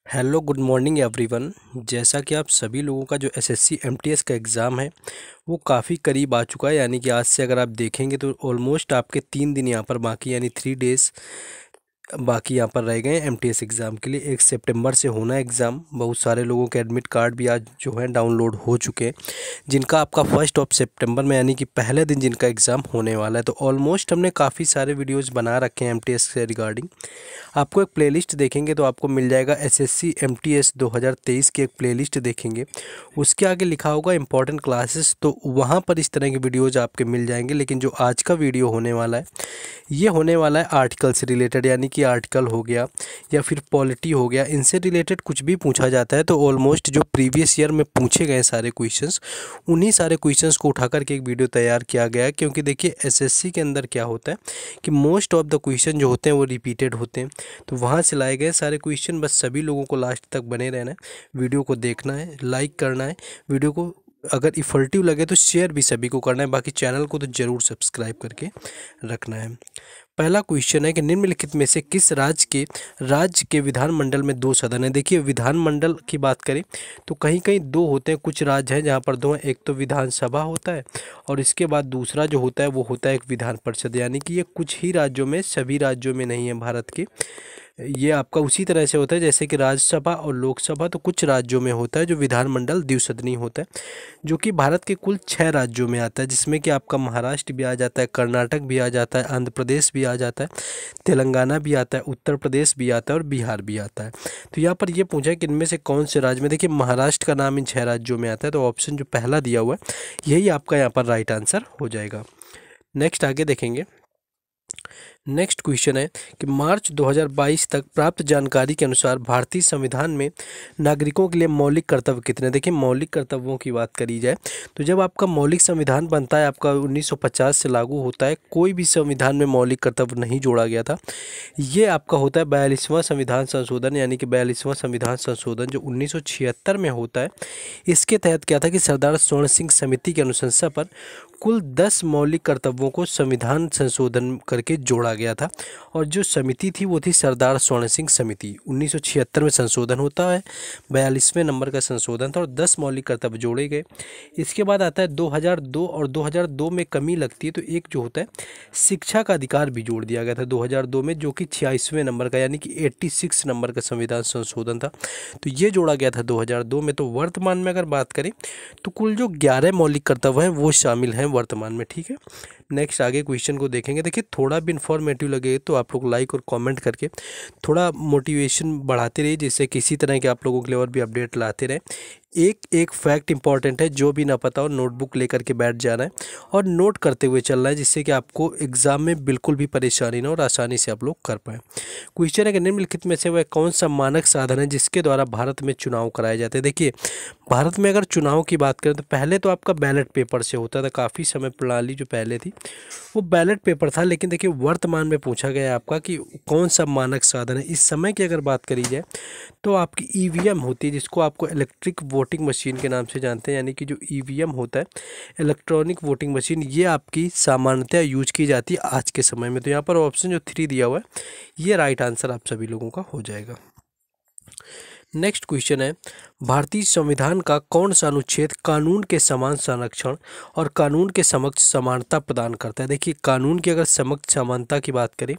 Hello good morning everyone. जैसा कि आप सभी लोगों का जो एसएससी एमटीएस का एग्ज़ाम है वो काफ़ी करीब आ चुका है। यानी कि आज से अगर आप देखेंगे तो ऑलमोस्ट आपके 3 दिन यहाँ पर बाकी, यानी 3 डेज़ बाकी यहाँ पर रह गए हैं एमटीएस एग्ज़ाम के लिए। 1 सितंबर से होना है एग्ज़ाम। बहुत सारे लोगों के एडमिट कार्ड भी आज जो है डाउनलोड हो चुके हैं, जिनका आपका 1 सितंबर में यानी कि पहले दिन जिनका एग्ज़ाम होने वाला है। तो ऑलमोस्ट हमने काफ़ी सारे वीडियोज़ बना रखे हैं एमटीएस से रिगार्डिंग। आपको एक प्लेलिस्ट देखेंगे तो आपको मिल जाएगा एसएससी एमटीएस 2023 की एक प्लेलिस्ट देखेंगे, उसके आगे लिखा होगा इंपॉर्टेंट क्लासेस, तो वहाँ पर इस तरह के वीडियोज़ आपके मिल जाएंगे। लेकिन जो आज का वीडियो होने वाला है ये होने वाला है आर्टिकल से रिलेटेड, यानी कि आर्टिकल हो गया या फिर पॉलिटी हो गया, इनसे रिलेटेड कुछ भी पूछा जाता है तो ऑलमोस्ट जो प्रीवियस ईयर में पूछे गए सारे क्वेश्चंस, उन्हीं सारे क्वेश्चंस को उठा करके एक वीडियो तैयार किया गया है। क्योंकि देखिए एसएससी के अंदर क्या होता है कि मोस्ट ऑफ द क्वेश्चन जो होते हैं वो रिपीटेड होते हैं, तो वहाँ से लाए गए सारे क्वेश्चन। बस सभी लोगों को लास्ट तक बने रहना है, वीडियो को देखना है, लाइक करना है, वीडियो को अगर इफेक्टिव लगे तो शेयर भी सभी को करना है, बाकी चैनल को तो ज़रूर सब्सक्राइब करके रखना है। पहला क्वेश्चन है कि निम्नलिखित में से किस राज्य के विधानमंडल में 2 सदन है। देखिए विधानमंडल की बात करें तो कहीं कहीं दो होते हैं, कुछ राज्य हैं जहाँ पर दो हैं। एक तो विधानसभा होता है और इसके बाद दूसरा जो होता है वो होता है एक विधान परिषद। यानी कि ये कुछ ही राज्यों में, सभी राज्यों में नहीं है भारत के। ये आपका उसी तरह से होता है जैसे कि राज्यसभा और लोकसभा तो कुछ राज्यों में होता है जो विधानमंडल द्विसदनीय होता है, जो कि भारत के कुल 6 राज्यों में आता है, जिसमें कि आपका महाराष्ट्र भी आ जाता है, कर्नाटक भी आ जाता है, आंध्र प्रदेश भी आ जाता है, तेलंगाना भी आता है, उत्तर प्रदेश भी आता है और बिहार भी आता है। तो यहाँ पर ये पूछा है कि इनमें से कौन से राज्य में, देखिए महाराष्ट्र का नाम इन 6 राज्यों में आता है, तो ऑप्शन जो पहला दिया हुआ है यही आपका यहाँ पर राइट आंसर हो जाएगा। नेक्स्ट आगे देखेंगे। नेक्स्ट क्वेश्चन है कि मार्च 2022 तक प्राप्त जानकारी के अनुसार भारतीय संविधान में नागरिकों के लिए मौलिक कर्तव्य कितने। देखिए मौलिक कर्तव्यों की बात करी जाए तो जब आपका मौलिक संविधान बनता है, आपका 1950 से लागू होता है, कोई भी संविधान में मौलिक कर्तव्य नहीं जोड़ा गया था। ये आपका होता है 42वां संविधान संशोधन, यानी कि 42वां संविधान संशोधन जो 1976 में होता है। इसके तहत क्या था कि सरदार स्वर्ण सिंह समिति की अनुशंसा पर कुल 10 मौलिक कर्तव्यों को संविधान संशोधन करके जोड़ा गया था, और जो समिति थी वो थी सरदार स्वर्ण सिंह समिति। 1976 में संशोधन होता है, 42वें नंबर का संशोधन था और 10 मौलिक कर्तव्य जोड़े गए। इसके बाद आता है 2002, और 2002 में कमी लगती है तो एक जो होता है शिक्षा का अधिकार भी जोड़ दिया गया था 2002 में, जो कि 86वें नंबर का यानी कि 86 नंबर का संविधान संशोधन था, तो ये जोड़ा गया था 2002 में। तो वर्तमान में अगर बात करें तो कुल जो 11 मौलिक कर्तव्य हैं वो शामिल हैं वर्तमान में, ठीक है। नेक्स्ट आगे क्वेश्चन को देखेंगे। देखिए थोड़ा भी इन्फॉर्मेटिव लगे तो आप लोग लाइक और कमेंट करके थोड़ा मोटिवेशन बढ़ाते रहिए, जिससे किसी तरह के आप लोगों के लिए और भी अपडेट लाते रहें। एक एक फैक्ट इंपॉर्टेंट है, जो भी ना पता हो नोटबुक लेकर के बैठ जाना है और नोट करते हुए चलना है, जिससे कि आपको एग्जाम में बिल्कुल भी परेशानी ना हो और आसानी से आप लोग कर पाएँ। क्वेश्चन है कि निम्नलिखित में से वह कौन सा मानक साधन है जिसके द्वारा भारत में चुनाव कराए जाते हैं। देखिए भारत में अगर चुनाव की बात करें तो पहले तो आपका बैलेट पेपर से होता था, काफ़ी समय प्रणाली जो पहले थी वो बैलेट पेपर था। लेकिन देखिए वर्तमान में पूछा गया है आपका कि कौन सा मानक साधन है। इस समय की अगर बात करी जाए तो आपकी ईवीएम होती है, जिसको आपको इलेक्ट्रिक वोटिंग मशीन के नाम से जानते हैं, यानी कि जो ईवीएम होता है इलेक्ट्रॉनिक वोटिंग मशीन, ये आपकी सामान्यतः यूज की जाती है आज के समय में। तो यहाँ पर ऑप्शन जो 3 दिया हुआ है ये राइट आंसर आप सभी लोगों का हो जाएगा। नेक्स्ट क्वेश्चन है भारतीय संविधान का कौन सा अनुच्छेद कानून के समान संरक्षण और कानून के समक्ष समानता प्रदान करता है। देखिए कानून की अगर समक्ष समानता की बात करें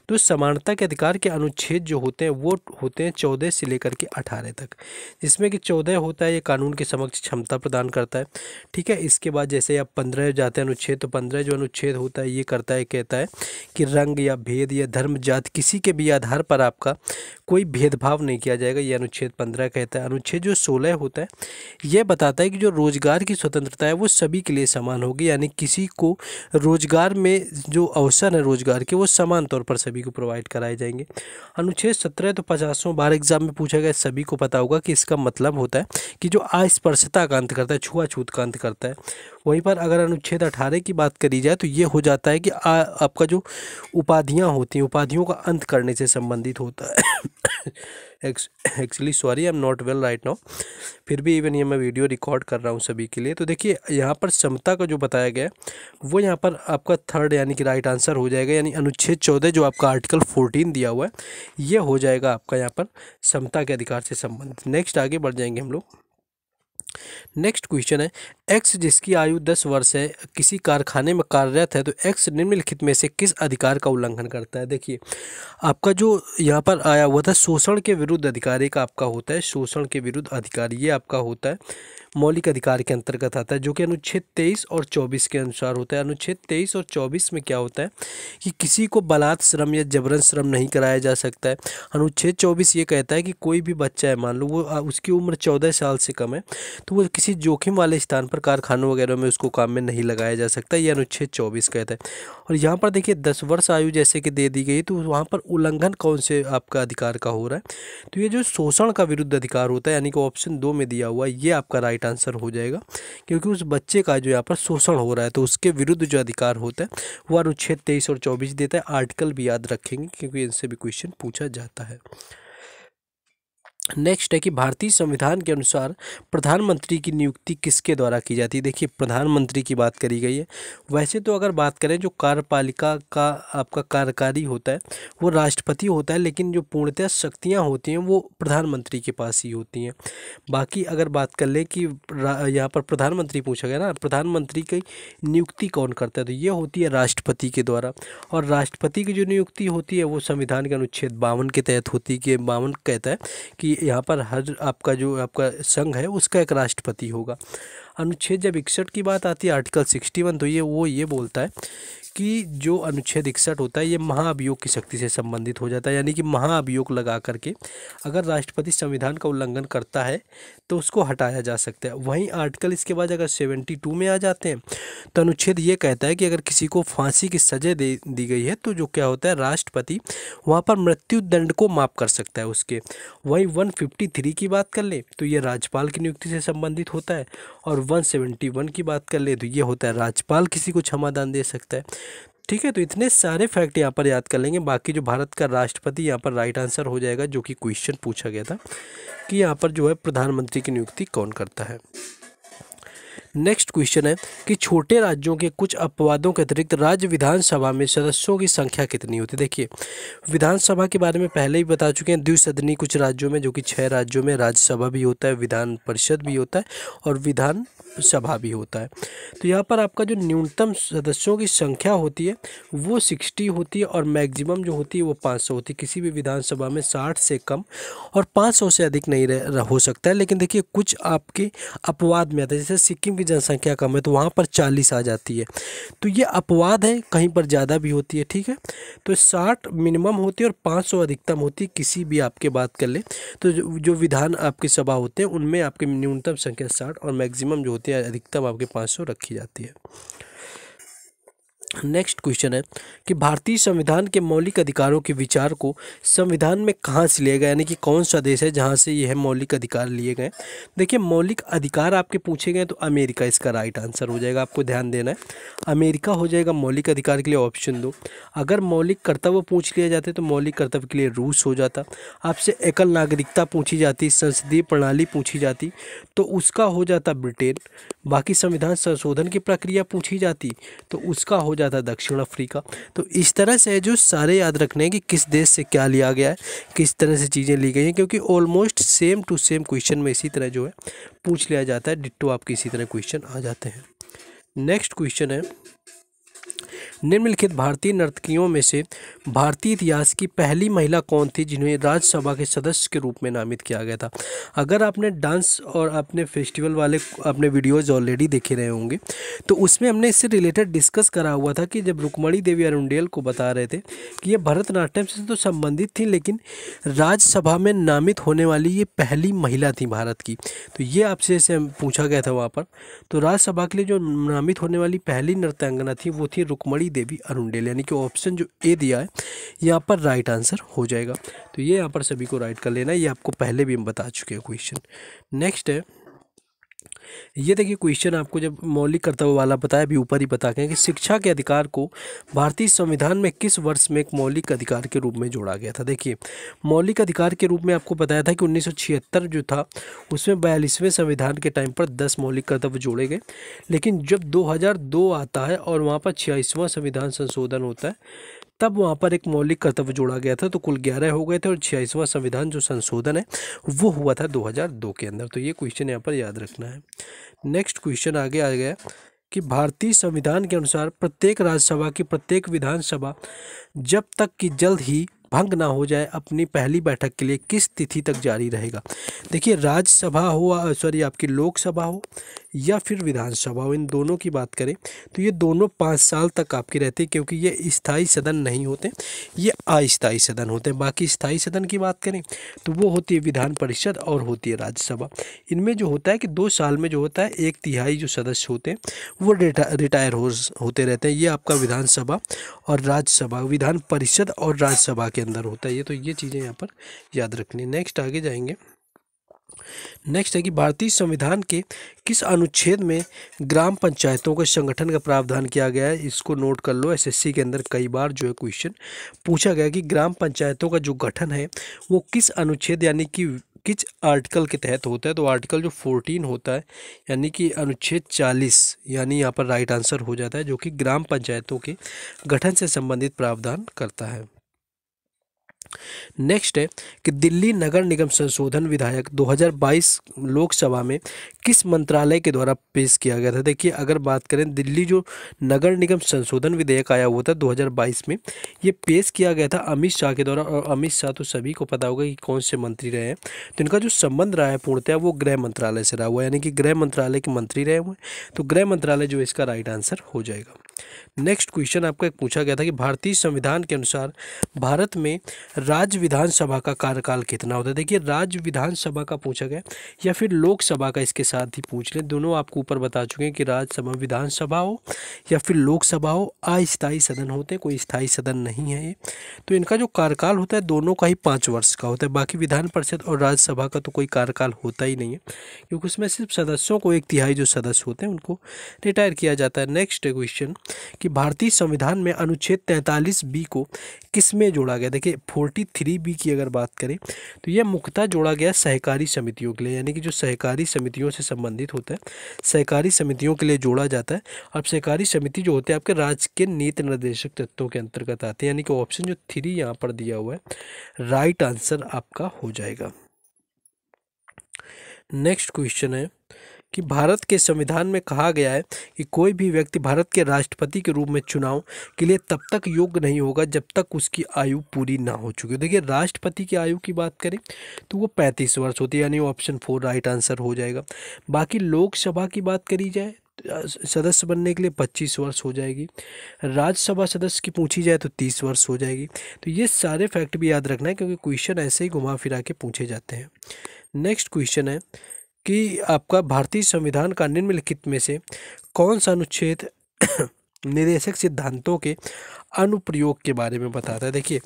तो समानता के अधिकार के अनुच्छेद जो होते हैं वो होते हैं 14 से लेकर के 18 तक, जिसमें कि 14 होता है ये कानून के समक्ष क्षमता प्रदान करता है, ठीक है। इसके बाद जैसे आप 15 जाते हैं अनुच्छेद, तो 15 जो अनुच्छेद होता है ये करता है, कहता है कि रंग या भेद या धर्म जाति किसी के भी आधार पर आपका कोई भेदभाव नहीं किया जाएगा, ये अनुच्छेद 15 कहता है। अनुच्छेद जो 16 होता है ये बताता है कि जो रोजगार की स्वतंत्रता है वो सभी के लिए समान होगी, यानी किसी को रोजगार में जो अवसर है रोजगार के वो समान तौर पर सभी को प्रोवाइड कराए जाएंगे। अनुच्छेद 17 तो 50 बार एग्जाम में पूछा गया, सभी को पता होगा कि इसका मतलब होता है कि जो अस्पृश्यता का अंत करता है, छुआछूत का अंत करता है। वहीं पर अगर अनुच्छेद 18 की बात करी जाए तो ये हो जाता है कि आपका जो उपाधियां होती हैं, उपाधियों का अंत करने से संबंधित होता है actually sorry, I am not well right now, फिर भी इवन ये मैं वीडियो रिकॉर्ड कर रहा हूँ सभी के लिए। तो देखिए यहाँ पर समता का जो बताया गया है वो यहाँ पर आपका थर्ड यानी कि राइट आंसर हो जाएगा, यानी अनुच्छेद 14 जो आपका आर्टिकल 14 दिया हुआ है ये हो जाएगा आपका यहाँ पर समता के अधिकार से संबंधित। नेक्स्ट आगे बढ़ जाएंगे हम लोग। नेक्स्ट क्वेश्चन है, एक्स जिसकी आयु 10 वर्ष है किसी कारखाने में कार्यरत है तो एक्स निम्नलिखित में से किस अधिकार का उल्लंघन करता है। देखिए आपका जो यहाँ पर आया हुआ था शोषण के विरुद्ध अधिकार एक आपका होता है, शोषण के विरुद्ध अधिकार ये आपका होता है मौलिक अधिकार के अंतर्गत आता है, जो कि अनुच्छेद 23 और 24 के अनुसार होता है। अनुच्छेद 23 और 24 में क्या होता है कि किसी को बलात् श्रम या जबरन श्रम नहीं कराया जा सकता है। अनुच्छेद 24 ये कहता है कि कोई भी बच्चा है, मान लो वो उसकी उम्र 14 साल से कम है, तो वो किसी जोखिम वाले स्थान पर कारखानों वगैरह में उसको काम में नहीं लगाया जा सकता, ये अनुच्छेद 24 कहता है। और यहाँ पर देखिए 10 वर्ष आयु जैसे कि दे दी गई, तो वहाँ पर उल्लंघन कौन से आपका अधिकार का हो रहा है, तो ये जो शोषण का विरुद्ध अधिकार होता है, यानी कि ऑप्शन 2 में दिया हुआ है ये आपका राइट आंसर हो जाएगा, क्योंकि उस बच्चे का जो यहाँ पर शोषण हो रहा है तो उसके विरुद्ध जो अधिकार होता है वो अनुच्छेद 23 और 24 देता है। आर्टिकल भी याद रखेंगे क्योंकि इनसे भी क्वेश्चन पूछा जाता है। नेक्स्ट है कि भारतीय संविधान के अनुसार प्रधानमंत्री की नियुक्ति किसके द्वारा की जाती है। देखिए प्रधानमंत्री की बात करी गई है, वैसे तो अगर बात करें जो कार्यपालिका का आपका कार्यकारी होता है वो राष्ट्रपति होता है, लेकिन जो पूर्णतः शक्तियां होती हैं वो प्रधानमंत्री के पास ही होती हैं। बाकी अगर बात कर लें कि यहाँ पर प्रधानमंत्री पूछा गया ना, प्रधानमंत्री की नियुक्ति कौन करता है, तो ये होती है राष्ट्रपति के द्वारा। और राष्ट्रपति की जो नियुक्ति होती है वो संविधान के अनुच्छेद 52 के तहत होती है, कि 52 कहता है कि यहाँ पर हर आपका जो आपका संघ है उसका एक राष्ट्रपति होगा। अनुच्छेद जब 61 की बात आती है आर्टिकल 61, तो ये बोलता है कि जो अनुच्छेद 61 होता है ये महाअभियोग की शक्ति से संबंधित हो जाता है, यानी कि महाअभियोग लगा करके अगर राष्ट्रपति संविधान का उल्लंघन करता है तो उसको हटाया जा सकता है। वहीं आर्टिकल इसके बाद अगर 72 में आ जाते हैं तो अनुच्छेद ये कहता है कि अगर किसी को फांसी की सजा दे दी गई है तो जो क्या होता है राष्ट्रपति वहाँ पर मृत्यु दंड को माफ़ कर सकता है उसके। वहीं 153 की बात कर ले तो ये राज्यपाल की नियुक्ति से संबंधित होता है, और 171 की बात कर ले तो ये होता है राज्यपाल किसी को क्षमादान दे सकता है। ठीक है, तो इतने सारे फैक्ट यहाँ पर याद कर लेंगे। बाकी जो भारत का राष्ट्रपति यहाँ पर राइट आंसर हो जाएगा, जो कि क्वेश्चन पूछा गया था कि यहाँ पर जो है प्रधानमंत्री की नियुक्ति कौन करता है। नेक्स्ट क्वेश्चन है कि छोटे राज्यों के कुछ अपवादों के अतिरिक्त राज्य विधानसभा में सदस्यों की संख्या कितनी होती है। देखिए विधानसभा के बारे में पहले ही बता चुके हैं, द्विसदनी कुछ राज्यों में, जो कि 6 राज्यों में राज्यसभा भी होता है, विधान परिषद भी होता है और विधान सभा भी होता है। तो यहाँ पर आपका जो न्यूनतम सदस्यों की संख्या होती है वो 60 होती है और मैक्सिमम जो होती है वो 500 होती है। किसी भी विधानसभा में 60 से कम और 500 से अधिक नहीं हो सकता है। लेकिन देखिए कुछ आपके अपवाद में आता है, जैसे सिक्किम की जनसंख्या कम है तो वहाँ पर 40 आ जाती है, तो ये अपवाद है, कहीं पर ज़्यादा भी होती है। ठीक है, तो 60 मिनिमम होती है और 500 अधिकतम होती है। किसी भी आपके बात कर ले तो जो विधान आपकी सभा होते हैं उनमें आपकी न्यूनतम संख्या 60 और मैक्सिमम जो होती है अधिकतम आपके 500 रखी जाती है। नेक्स्ट क्वेश्चन है कि भारतीय संविधान के मौलिक अधिकारों के विचार को संविधान में कहाँ से लिया गया, यानी कि कौन सा देश है जहाँ से यह मौलिक अधिकार लिए गए। देखिए मौलिक अधिकार आपके पूछे गए तो अमेरिका इसका राइट आंसर हो जाएगा, आपको ध्यान देना है अमेरिका हो जाएगा मौलिक अधिकार के लिए ऑप्शन 2। अगर मौलिक कर्तव्य पूछ लिया जाते तो मौलिक कर्तव्य के लिए रूस हो जाता। आपसे एकल नागरिकता पूछी जाती, संसदीय प्रणाली पूछी जाती तो उसका हो जाता ब्रिटेन। बाकी संविधान संशोधन की प्रक्रिया पूछी जाती तो उसका हो जाता दक्षिण अफ्रीका। तो इस तरह से जो सारे याद रखने हैं कि किस देश से क्या लिया गया है, किस तरह से चीज़ें ली गई हैं, क्योंकि almost same to same question में इसी तरह जो है पूछ लिया जाता है, डिट्टो आपके इसी तरह क्वेश्चन आ जाते हैं। नेक्स्ट क्वेश्चन है निम्नलिखित भारतीय नर्तकियों में से भारतीय इतिहास की पहली महिला कौन थी जिन्हें राज्यसभा के सदस्य के रूप में नामित किया गया था। अगर आपने डांस और अपने फेस्टिवल वाले अपने वीडियोज़ ऑलरेडी देखे रहे होंगे तो उसमें हमने इससे रिलेटेड डिस्कस करा हुआ था कि जब रुक्मणी देवी अरुंडेल को बता रहे थे कि ये भरतनाट्यम से तो संबंधित थी लेकिन राज्यसभा में नामित होने वाली ये पहली महिला थी भारत की। तो ये आपसे ऐसे पूछा गया था वहाँ पर। तो राज्यसभा के लिए जो नामित होने वाली पहली नर्तंगना थी वो थी रुक्मणी देवी अरुंडेल, यानी कि ऑप्शन जो ए दिया है यहाँ पर राइट आंसर हो जाएगा। तो ये यहाँ पर सभी को राइट कर लेना है, ये आपको पहले भी हम बता चुके हैं क्वेश्चन। नेक्स्ट है ये देखिए क्वेश्चन आपको जब मौलिक कर्तव्य वाला बताया, अभी ऊपर ही बता के कि शिक्षा के अधिकार को भारतीय संविधान में किस वर्ष में एक मौलिक अधिकार के रूप में जोड़ा गया था। देखिए मौलिक अधिकार के रूप में आपको बताया था कि 1976 जो था उसमें 42वें संविधान के टाइम पर 10 मौलिक कर्तव्य जोड़े गए, लेकिन जब 2002 आता है और वहाँ पर 46वां संविधान संशोधन होता है तब वहाँ पर एक मौलिक कर्तव्य जोड़ा गया था, तो कुल 11 हो गए थे और 46वां संविधान जो संशोधन है वो हुआ था 2002 के अंदर। तो ये क्वेश्चन यहाँ पर याद रखना है। नेक्स्ट क्वेश्चन आगे आ गया कि भारतीय संविधान के अनुसार प्रत्येक राज्यसभा की प्रत्येक विधानसभा जब तक कि जल्द ही भंग ना हो जाए अपनी पहली बैठक के लिए किस तिथि तक जारी रहेगा। देखिए राज्यसभा हो सॉरी आपकी लोकसभा हो या फिर विधानसभा हो, इन दोनों की बात करें तो ये दोनों 5 साल तक आपकी रहती है, क्योंकि ये स्थायी सदन नहीं होते, ये अस्थायी सदन होते हैं। बाकी स्थायी सदन की बात करें तो वो होती है विधान परिषद और होती है राज्यसभा। इनमें जो होता है कि 2 साल में जो होता है 1/3 जो सदस्य होते हैं वो रिटायर होते रहते हैं। ये आपका विधानसभा और राज्यसभा, विधान परिषद और राज्यसभा के अंदर होता है ये। तो ये चीज़ें यहाँ पर याद रखनी। नेक्स्ट आगे जाएंगे। नेक्स्ट है कि भारतीय संविधान के किस अनुच्छेद में ग्राम पंचायतों के संगठन का प्रावधान किया गया है। इसको नोट कर लो, एसएससी के अंदर कई बार जो है क्वेश्चन पूछा गया कि ग्राम पंचायतों का जो गठन है वो किस अनुच्छेद यानी कि किस आर्टिकल के तहत होता है। तो आर्टिकल जो 14 होता है यानी कि अनुच्छेद 40, यानी यहाँ पर राइट आंसर हो जाता है, जो कि ग्राम पंचायतों के गठन से संबंधित प्रावधान करता है। नेक्स्ट है कि दिल्ली नगर निगम संशोधन विधेयक 2022 लोकसभा में किस मंत्रालय के द्वारा पेश किया गया था। देखिए अगर बात करें दिल्ली जो नगर निगम संशोधन विधेयक आया हुआ था 2022 में, ये पेश किया गया था अमित शाह के द्वारा। और अमित शाह तो सभी को पता होगा कि कौन से मंत्री रहे हैं, तो इनका जो संबंध रहा है पूर्णतः वो गृह मंत्रालय से रहा हुआ है, यानी कि गृह मंत्रालय के मंत्री रहे हुए, तो गृह मंत्रालय जो इसका राइट आंसर हो जाएगा। नेक्स्ट क्वेश्चन आपको एक पूछा गया था कि भारतीय संविधान के अनुसार भारत में राज्य विधानसभा का कार्यकाल कितना होता है। देखिए राज्य विधानसभा का पूछा गया या फिर लोकसभा का, इसके साथ ही पूछ लें, दोनों आपको ऊपर बता चुके हैं कि राज्यसभा विधानसभा हो या फिर लोकसभा हो अस्थायी सदन होते हैं, कोई स्थायी सदन नहीं है ये। तो इनका जो कार्यकाल होता है दोनों का ही 5 वर्ष का होता है। बाकी विधान परिषद और राज्यसभा का तो कोई कार्यकाल होता ही नहीं है, क्योंकि उसमें सिर्फ सदस्यों को 1/3 जो सदस्य होते हैं उनको रिटायर किया जाता है। नेक्स्ट क्वेश्चन कि भारतीय संविधान में अनुच्छेद 43B को किस में जोड़ा गया। देखिए 43B की अगर बात करें तो यह मुख्यतः जोड़ा गया सहकारी समितियों के लिए, यानी कि जो सहकारी समितियों से संबंधित होता है, सहकारी समितियों के लिए जोड़ा जाता है। अब सहकारी समिति जो होते हैं आपके राज्य के नीति निर्देशक तत्वों के अंतर्गत आते हैं, यानी कि ऑप्शन जो 3 यहाँ पर दिया हुआ है राइट आंसर आपका हो जाएगा। नेक्स्ट क्वेश्चन है कि भारत के संविधान में कहा गया है कि कोई भी व्यक्ति भारत के राष्ट्रपति के रूप में चुनाव के लिए तब तक योग्य नहीं होगा जब तक उसकी आयु पूरी ना हो चुकी हो। देखिए राष्ट्रपति की आयु की बात करें तो वो 35 वर्ष होती है, यानी ऑप्शन 4 राइट आंसर हो जाएगा। बाकी लोकसभा की बात करी जाए सदस्य बनने के लिए 25 वर्ष हो जाएगी, राज्यसभा सदस्य की पूछी जाए तो 30 वर्ष हो जाएगी। तो ये सारे फैक्ट भी याद रखना है, क्योंकि क्वेश्चन ऐसे ही घुमा फिरा के पूछे जाते हैं। नेक्स्ट क्वेश्चन है कि आपका भारतीय संविधान का निम्नलिखित में से कौन सा अनुच्छेद निदेशक सिद्धांतों के अनुप्रयोग के बारे में बताता है। देखिए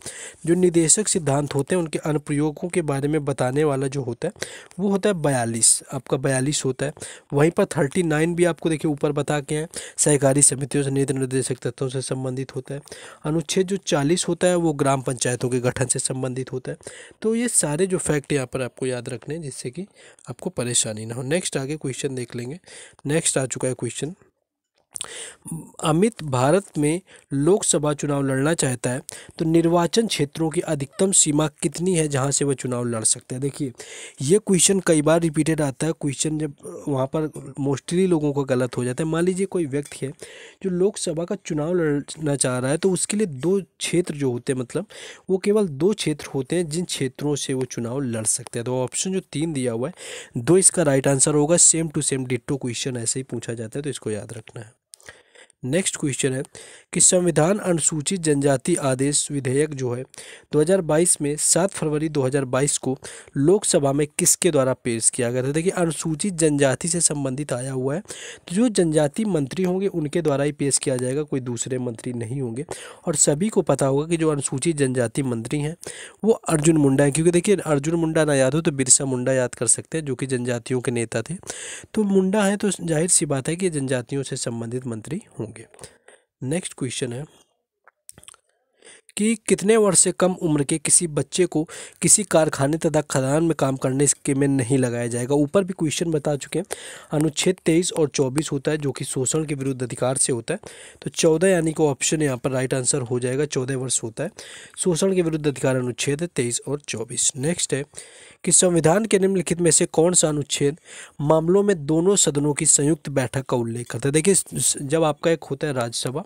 जो निदेशक सिद्धांत होते हैं उनके अनुप्रयोगों के बारे में बताने वाला जो होता है वो होता है 42, आपका 42 होता है। वहीं पर 39 भी आपको देखिए ऊपर बता के हैं, सहकारी समितियों से नीति निर्देशक तत्वों से संबंधित होता है। अनुच्छेद जो 40 होता है वो ग्राम पंचायतों के गठन से संबंधित होता है। तो ये सारे जो फैक्ट यहाँ पर आपको याद रखने हैं जिससे कि आपको परेशानी ना हो। नेक्स्ट आगे क्वेश्चन देख लेंगे। नेक्स्ट आ चुका है क्वेश्चन, अमित भारत में लोकसभा चुनाव लड़ना चाहता है तो निर्वाचन क्षेत्रों की अधिकतम सीमा कितनी है जहां से वह चुनाव लड़ सकते हैं। देखिए ये क्वेश्चन कई बार रिपीटेड आता है, क्वेश्चन जब वहां पर मोस्टली लोगों को गलत हो जाता है। मान लीजिए कोई व्यक्ति है जो लोकसभा का चुनाव लड़ना चाह रहा है, तो उसके लिए 2 क्षेत्र जो होते हैं, मतलब वो केवल 2 क्षेत्र होते हैं जिन क्षेत्रों से वो चुनाव लड़ सकते हैं। तो ऑप्शन जो 3 दिया हुआ है 2 इसका राइट आंसर होगा। Same to same ditto question ऐसे ही पूछा जाता है, तो इसको याद रखना है। नेक्स्ट क्वेश्चन है कि संविधान अनुसूचित जनजाति आदेश विधेयक जो है 2022 में 7 फरवरी 2022 को लोकसभा में किसके द्वारा पेश किया गया था। देखिए अनुसूचित जनजाति से संबंधित आया हुआ है, तो जो जनजाति मंत्री होंगे उनके द्वारा ही पेश किया जाएगा, कोई दूसरे मंत्री नहीं होंगे। और सभी को पता होगा कि जो अनुसूचित जनजाति मंत्री हैं वो अर्जुन मुंडा है, क्योंकि देखिए अर्जुन मुंडा ना याद हो तो बिरसा मुंडा याद कर सकते हैं, जो कि जनजातियों के नेता थे। तो मुंडा है तो जाहिर सी बात है कि जनजातियों से संबंधित मंत्री होंगे। नेक्स्ट क्वेश्चन है कि कितने वर्ष से कम उम्र के किसी बच्चे को किसी कारखाने तथा खदान में काम करने के में नहीं लगाया जाएगा। ऊपर भी क्वेश्चन बता चुके हैं। अनुच्छेद 23 और 24 होता है जो कि शोषण के विरुद्ध अधिकार से होता है, तो 14 यानी कि ऑप्शन यहाँ पर राइट आंसर हो जाएगा। 14 वर्ष होता है शोषण के विरुद्ध अधिकार अनुच्छेद है 23 और 24। नेक्स्ट है कि संविधान के निम्नलिखित में से कौन सा अनुच्छेद मामलों में दोनों सदनों की संयुक्त बैठक का उल्लेख करता है। देखिए जब आपका एक होता है राज्यसभा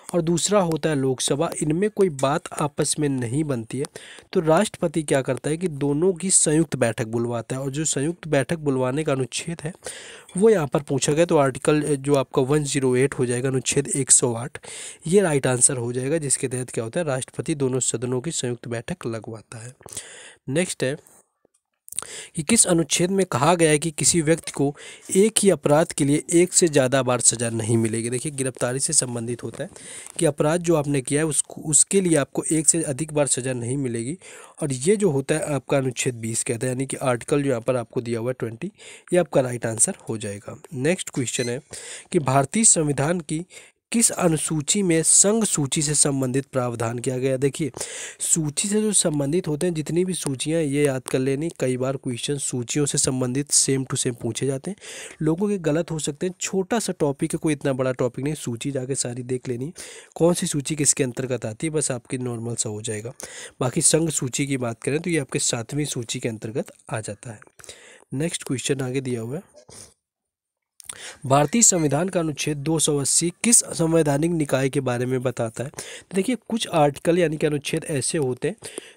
और दूसरा होता है लोकसभा, इनमें कोई बात आपस में नहीं बनती है तो राष्ट्रपति क्या करता है कि दोनों की संयुक्त बैठक बुलवाता है। और जो संयुक्त बैठक बुलवाने का अनुच्छेद है वो यहाँ पर पूछा गया, तो आर्टिकल जो आपका 108 हो जाएगा, अनुच्छेद 108, ये राइट आंसर हो जाएगा, जिसके तहत क्या होता है राष्ट्रपति दोनों सदनों की संयुक्त बैठक लगवाता है। नेक्स्ट है कि किस अनुच्छेद में कहा गया है कि किसी व्यक्ति को एक ही अपराध के लिए एक से ज़्यादा बार सज़ा नहीं मिलेगी। देखिए गिरफ्तारी से संबंधित होता है कि अपराध जो आपने किया है उसके लिए आपको एक से अधिक बार सज़ा नहीं मिलेगी। और ये जो होता है आपका अनुच्छेद 20 कहता है, यानी कि आर्टिकल जो यहाँ पर आपको दिया हुआ है 20, ये आपका राइट आंसर हो जाएगा। नेक्स्ट क्वेश्चन है कि भारतीय संविधान की किस अनुसूची में संघ सूची से संबंधित प्रावधान किया गया। देखिए सूची से जो संबंधित होते हैं जितनी भी सूचियां, ये याद कर लेनी, कई बार क्वेश्चन सूचियों से संबंधित सेम टू सेम पूछे जाते हैं, लोगों के गलत हो सकते हैं। छोटा सा टॉपिक है, कोई इतना बड़ा टॉपिक नहीं, सूची जाके सारी देख लेनी कौन सी सूची किसके अंतर्गत आती है, बस आपकी नॉर्मल सा हो जाएगा। बाकी संघ सूची की बात करें तो ये आपके 7वीं सूची के अंतर्गत आ जाता है। नेक्स्ट क्वेश्चन आगे दिया हुआ है, भारतीय संविधान का अनुच्छेद 280 किस संवैधानिक निकाय के बारे में बताता है। तो देखिए कुछ आर्टिकल यानी कि अनुच्छेद ऐसे होते हैं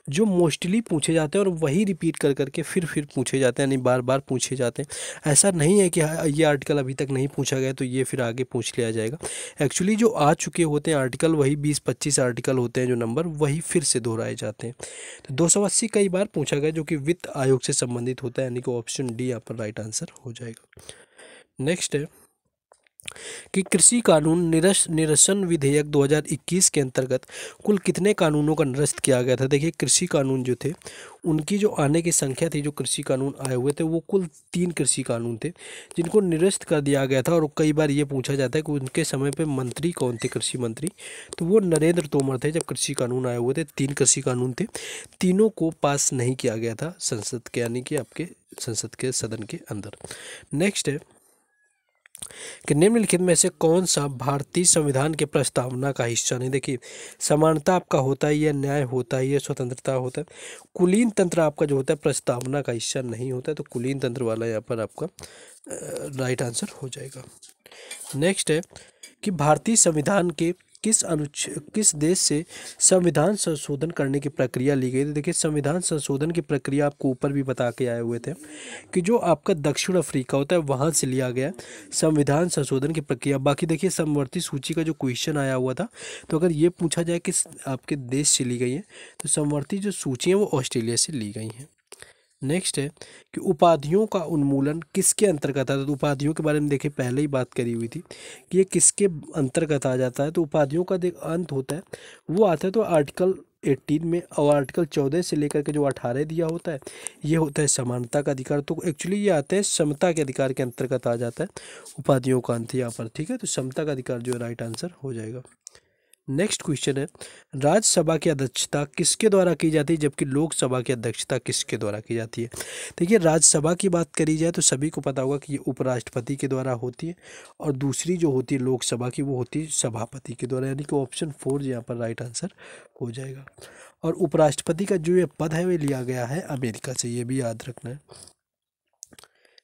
जो मोस्टली पूछे जाते हैं और वही रिपीट कर करके फिर पूछे जाते हैं, यानी बार बार पूछे जाते हैं। ऐसा नहीं है कि ये आर्टिकल अभी तक नहीं पूछा गया तो ये फिर आगे पूछ लिया जाएगा। एक्चुअली जो आ चुके होते हैं आर्टिकल वही 20-25 आर्टिकल होते हैं, जो नंबर वही फिर से दोहराए जाते हैं। तो 280 कई बार पूछा गया जो कि वित्त आयोग से संबंधित होता है, यानी कि ऑप्शन डी यहाँ पर राइट आंसर हो जाएगा। नेक्स्ट है कि कृषि कानून निरसन विधेयक 2021 के अंतर्गत कुल कितने कानूनों का निरस्त किया गया था। देखिए कृषि कानून जो थे उनकी जो आने की संख्या थी, जो कृषि कानून आए हुए थे वो कुल 3 कृषि कानून थे जिनको निरस्त कर दिया गया था। और कई बार ये पूछा जाता है कि उनके समय पे मंत्री कौन थे, कृषि मंत्री, तो वो नरेंद्र तोमर थे। जब कृषि कानून आए हुए थे 3 कृषि कानून थे, तीनों को पास नहीं किया गया था संसद के, यानी कि आपके संसद के सदन के अंदर। नेक्स्ट है कि निम्नलिखित में से कौन सा भारतीय संविधान के प्रस्तावना का हिस्सा नहीं। देखिए समानता आपका होता है, या न्याय होता है, या स्वतंत्रता होता है। कुलीन तंत्र आपका जो होता है प्रस्तावना का हिस्सा नहीं होता है, तो कुलीन तंत्र वाला यहाँ पर आपका राइट आंसर हो जाएगा। नेक्स्ट है कि भारतीय संविधान के किस देश से संविधान संशोधन करने की प्रक्रिया ली गई। तो देखिए संविधान संशोधन की प्रक्रिया आपको ऊपर भी बता के आए हुए थे कि जो आपका दक्षिण अफ्रीका होता है वहाँ से लिया गया संविधान संशोधन की प्रक्रिया। बाकी देखिए समवर्ती सूची का जो क्वेश्चन आया हुआ था, तो अगर ये पूछा जाए कि आपके देश से ली गई है तो समवर्ती जो सूची है वो ऑस्ट्रेलिया से ली गई हैं। नेक्स्ट है कि उपाधियों का उन्मूलन किसके अंतर्गत आता है। तो उपाधियों के बारे में देखिए पहले ही बात करी हुई थी कि ये किसके अंतर्गत आ जाता है। तो उपाधियों का देख अंत होता है वो आता है तो आर्टिकल 18 में, और आर्टिकल 14 से लेकर के जो 18 दिया होता है ये होता है समानता का अधिकार। तो एक्चुअली ये आता है समता के अधिकार के अंतर्गत आ जाता है उपाधियों का अंत यहाँ पर, ठीक है। तो समता का अधिकार जो राइट आंसर हो जाएगा। नेक्स्ट क्वेश्चन है राज्यसभा की अध्यक्षता किसके द्वारा की जाती है जबकि लोकसभा की अध्यक्षता किसके द्वारा की जाती है। देखिए राज्यसभा की बात करी जाए तो सभी को पता होगा कि ये उपराष्ट्रपति के द्वारा होती है, और दूसरी जो होती है लोकसभा की वो होती है सभापति के द्वारा, यानी कि ऑप्शन 4 यहाँ पर राइट आंसर हो जाएगा। और उपराष्ट्रपति का जो ये पद है वो लिया गया है अमेरिका से, ये भी याद रखना है।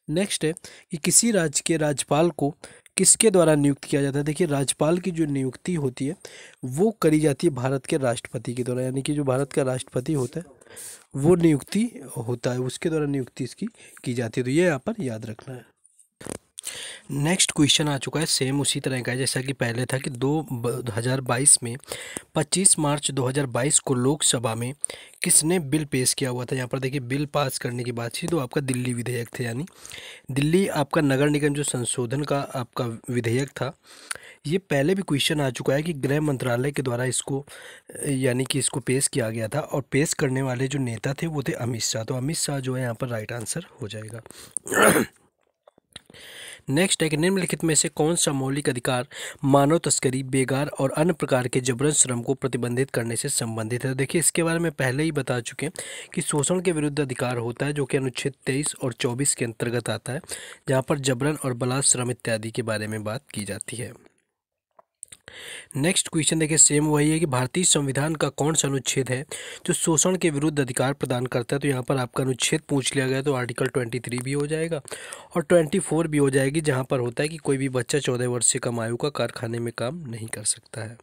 नेक्स्ट है कि किसी राज्य के राज्यपाल को किसके द्वारा नियुक्त किया जाता है। देखिए राज्यपाल की जो नियुक्ति होती है वो करी जाती है भारत के राष्ट्रपति के द्वारा, यानी कि जो भारत का राष्ट्रपति होता है वो नियुक्ति होता है, उसके द्वारा नियुक्ति इसकी की जाती है, तो ये यहाँ पर याद रखना है। नेक्स्ट क्वेश्चन आ चुका है, सेम उसी तरह का है जैसा कि पहले था कि 2022 में 25 मार्च 2022 को लोकसभा में किसने बिल पेश किया हुआ था। यहाँ पर देखिए बिल पास करने की बात थी तो आपका दिल्ली विधेयक थे, यानी दिल्ली आपका नगर निगम जो संशोधन का आपका विधेयक था। ये पहले भी क्वेश्चन आ चुका है कि गृह मंत्रालय के द्वारा इसको यानी कि इसको पेश किया गया था और पेश करने वाले जो नेता थे वो थे अमित शाह। तो अमित शाह जो है यहाँ पर राइट आंसर हो जाएगा। नेक्स्ट है कि निम्नलिखित में से कौन सा मौलिक अधिकार मानव तस्करी, बेगार और अन्य प्रकार के जबरन श्रम को प्रतिबंधित करने से संबंधित है। देखिए इसके बारे में पहले ही बता चुके हैं कि शोषण के विरुद्ध अधिकार होता है जो कि अनुच्छेद 23 और 24 के अंतर्गत आता है, जहाँ पर जबरन और बलात्कार श्रम इत्यादि के बारे में बात की जाती है। नेक्स्ट क्वेश्चन देखिए सेम वही है कि भारतीय संविधान का कौन सा अनुच्छेद है जो शोषण के विरुद्ध अधिकार प्रदान करता है। तो यहाँ पर आपका अनुच्छेद पूछ लिया गया तो आर्टिकल 23 भी हो जाएगा और 24 भी हो जाएगी, जहाँ पर होता है कि कोई भी बच्चा 14 वर्ष से कम आयु का कारखाने में काम नहीं कर सकता है।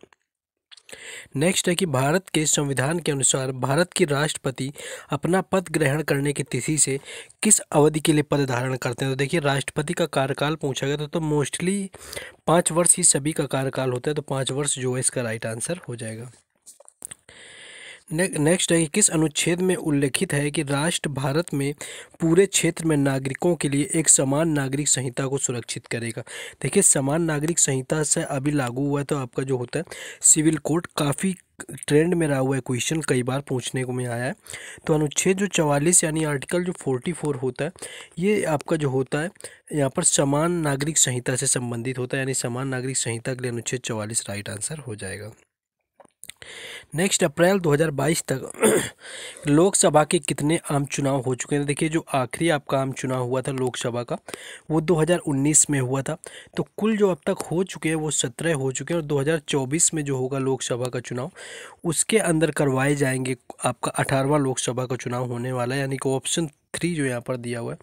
नेक्स्ट है कि भारत के संविधान के अनुसार भारत के राष्ट्रपति अपना पद ग्रहण करने की तिथि से किस अवधि के लिए पद धारण करते हैं। तो देखिए राष्ट्रपति का कार्यकाल पूछा गया था तो मोस्टली 5 वर्ष ही सभी का कार्यकाल होता है, तो 5 वर्ष जो है इसका राइट आंसर हो जाएगा। नेक्स्ट है कि किस अनुच्छेद में उल्लेखित है कि राष्ट्र भारत में पूरे क्षेत्र में नागरिकों के लिए एक समान नागरिक संहिता को सुरक्षित करेगा। देखिए समान नागरिक संहिता से अभी लागू हुआ है तो आपका जो होता है सिविल कोड काफ़ी ट्रेंड में रहा हुआ है, क्वेश्चन कई बार पूछने को में आया है। तो अनुच्छेद जो 44 यानी आर्टिकल जो 44 होता है ये आपका जो होता है यहाँ पर समान नागरिक संहिता से संबंधित होता है, यानी समान नागरिक संहिता के लिए अनुच्छेद 44 राइट आंसर हो जाएगा। नेक्स्ट अप्रैल 2022 तक लोकसभा के कितने आम चुनाव हो चुके हैं। देखिए जो आखिरी आपका आम चुनाव हुआ था लोकसभा का वो 2019 में हुआ था, तो कुल जो अब तक हो चुके हैं वो 17 हो चुके हैं और 2024 में जो होगा लोकसभा का चुनाव उसके अंदर करवाए जाएंगे। आपका 18वां लोकसभा का चुनाव होने वाला है, यानी कि ऑप्शन 3 जो यहाँ पर दिया हुआ है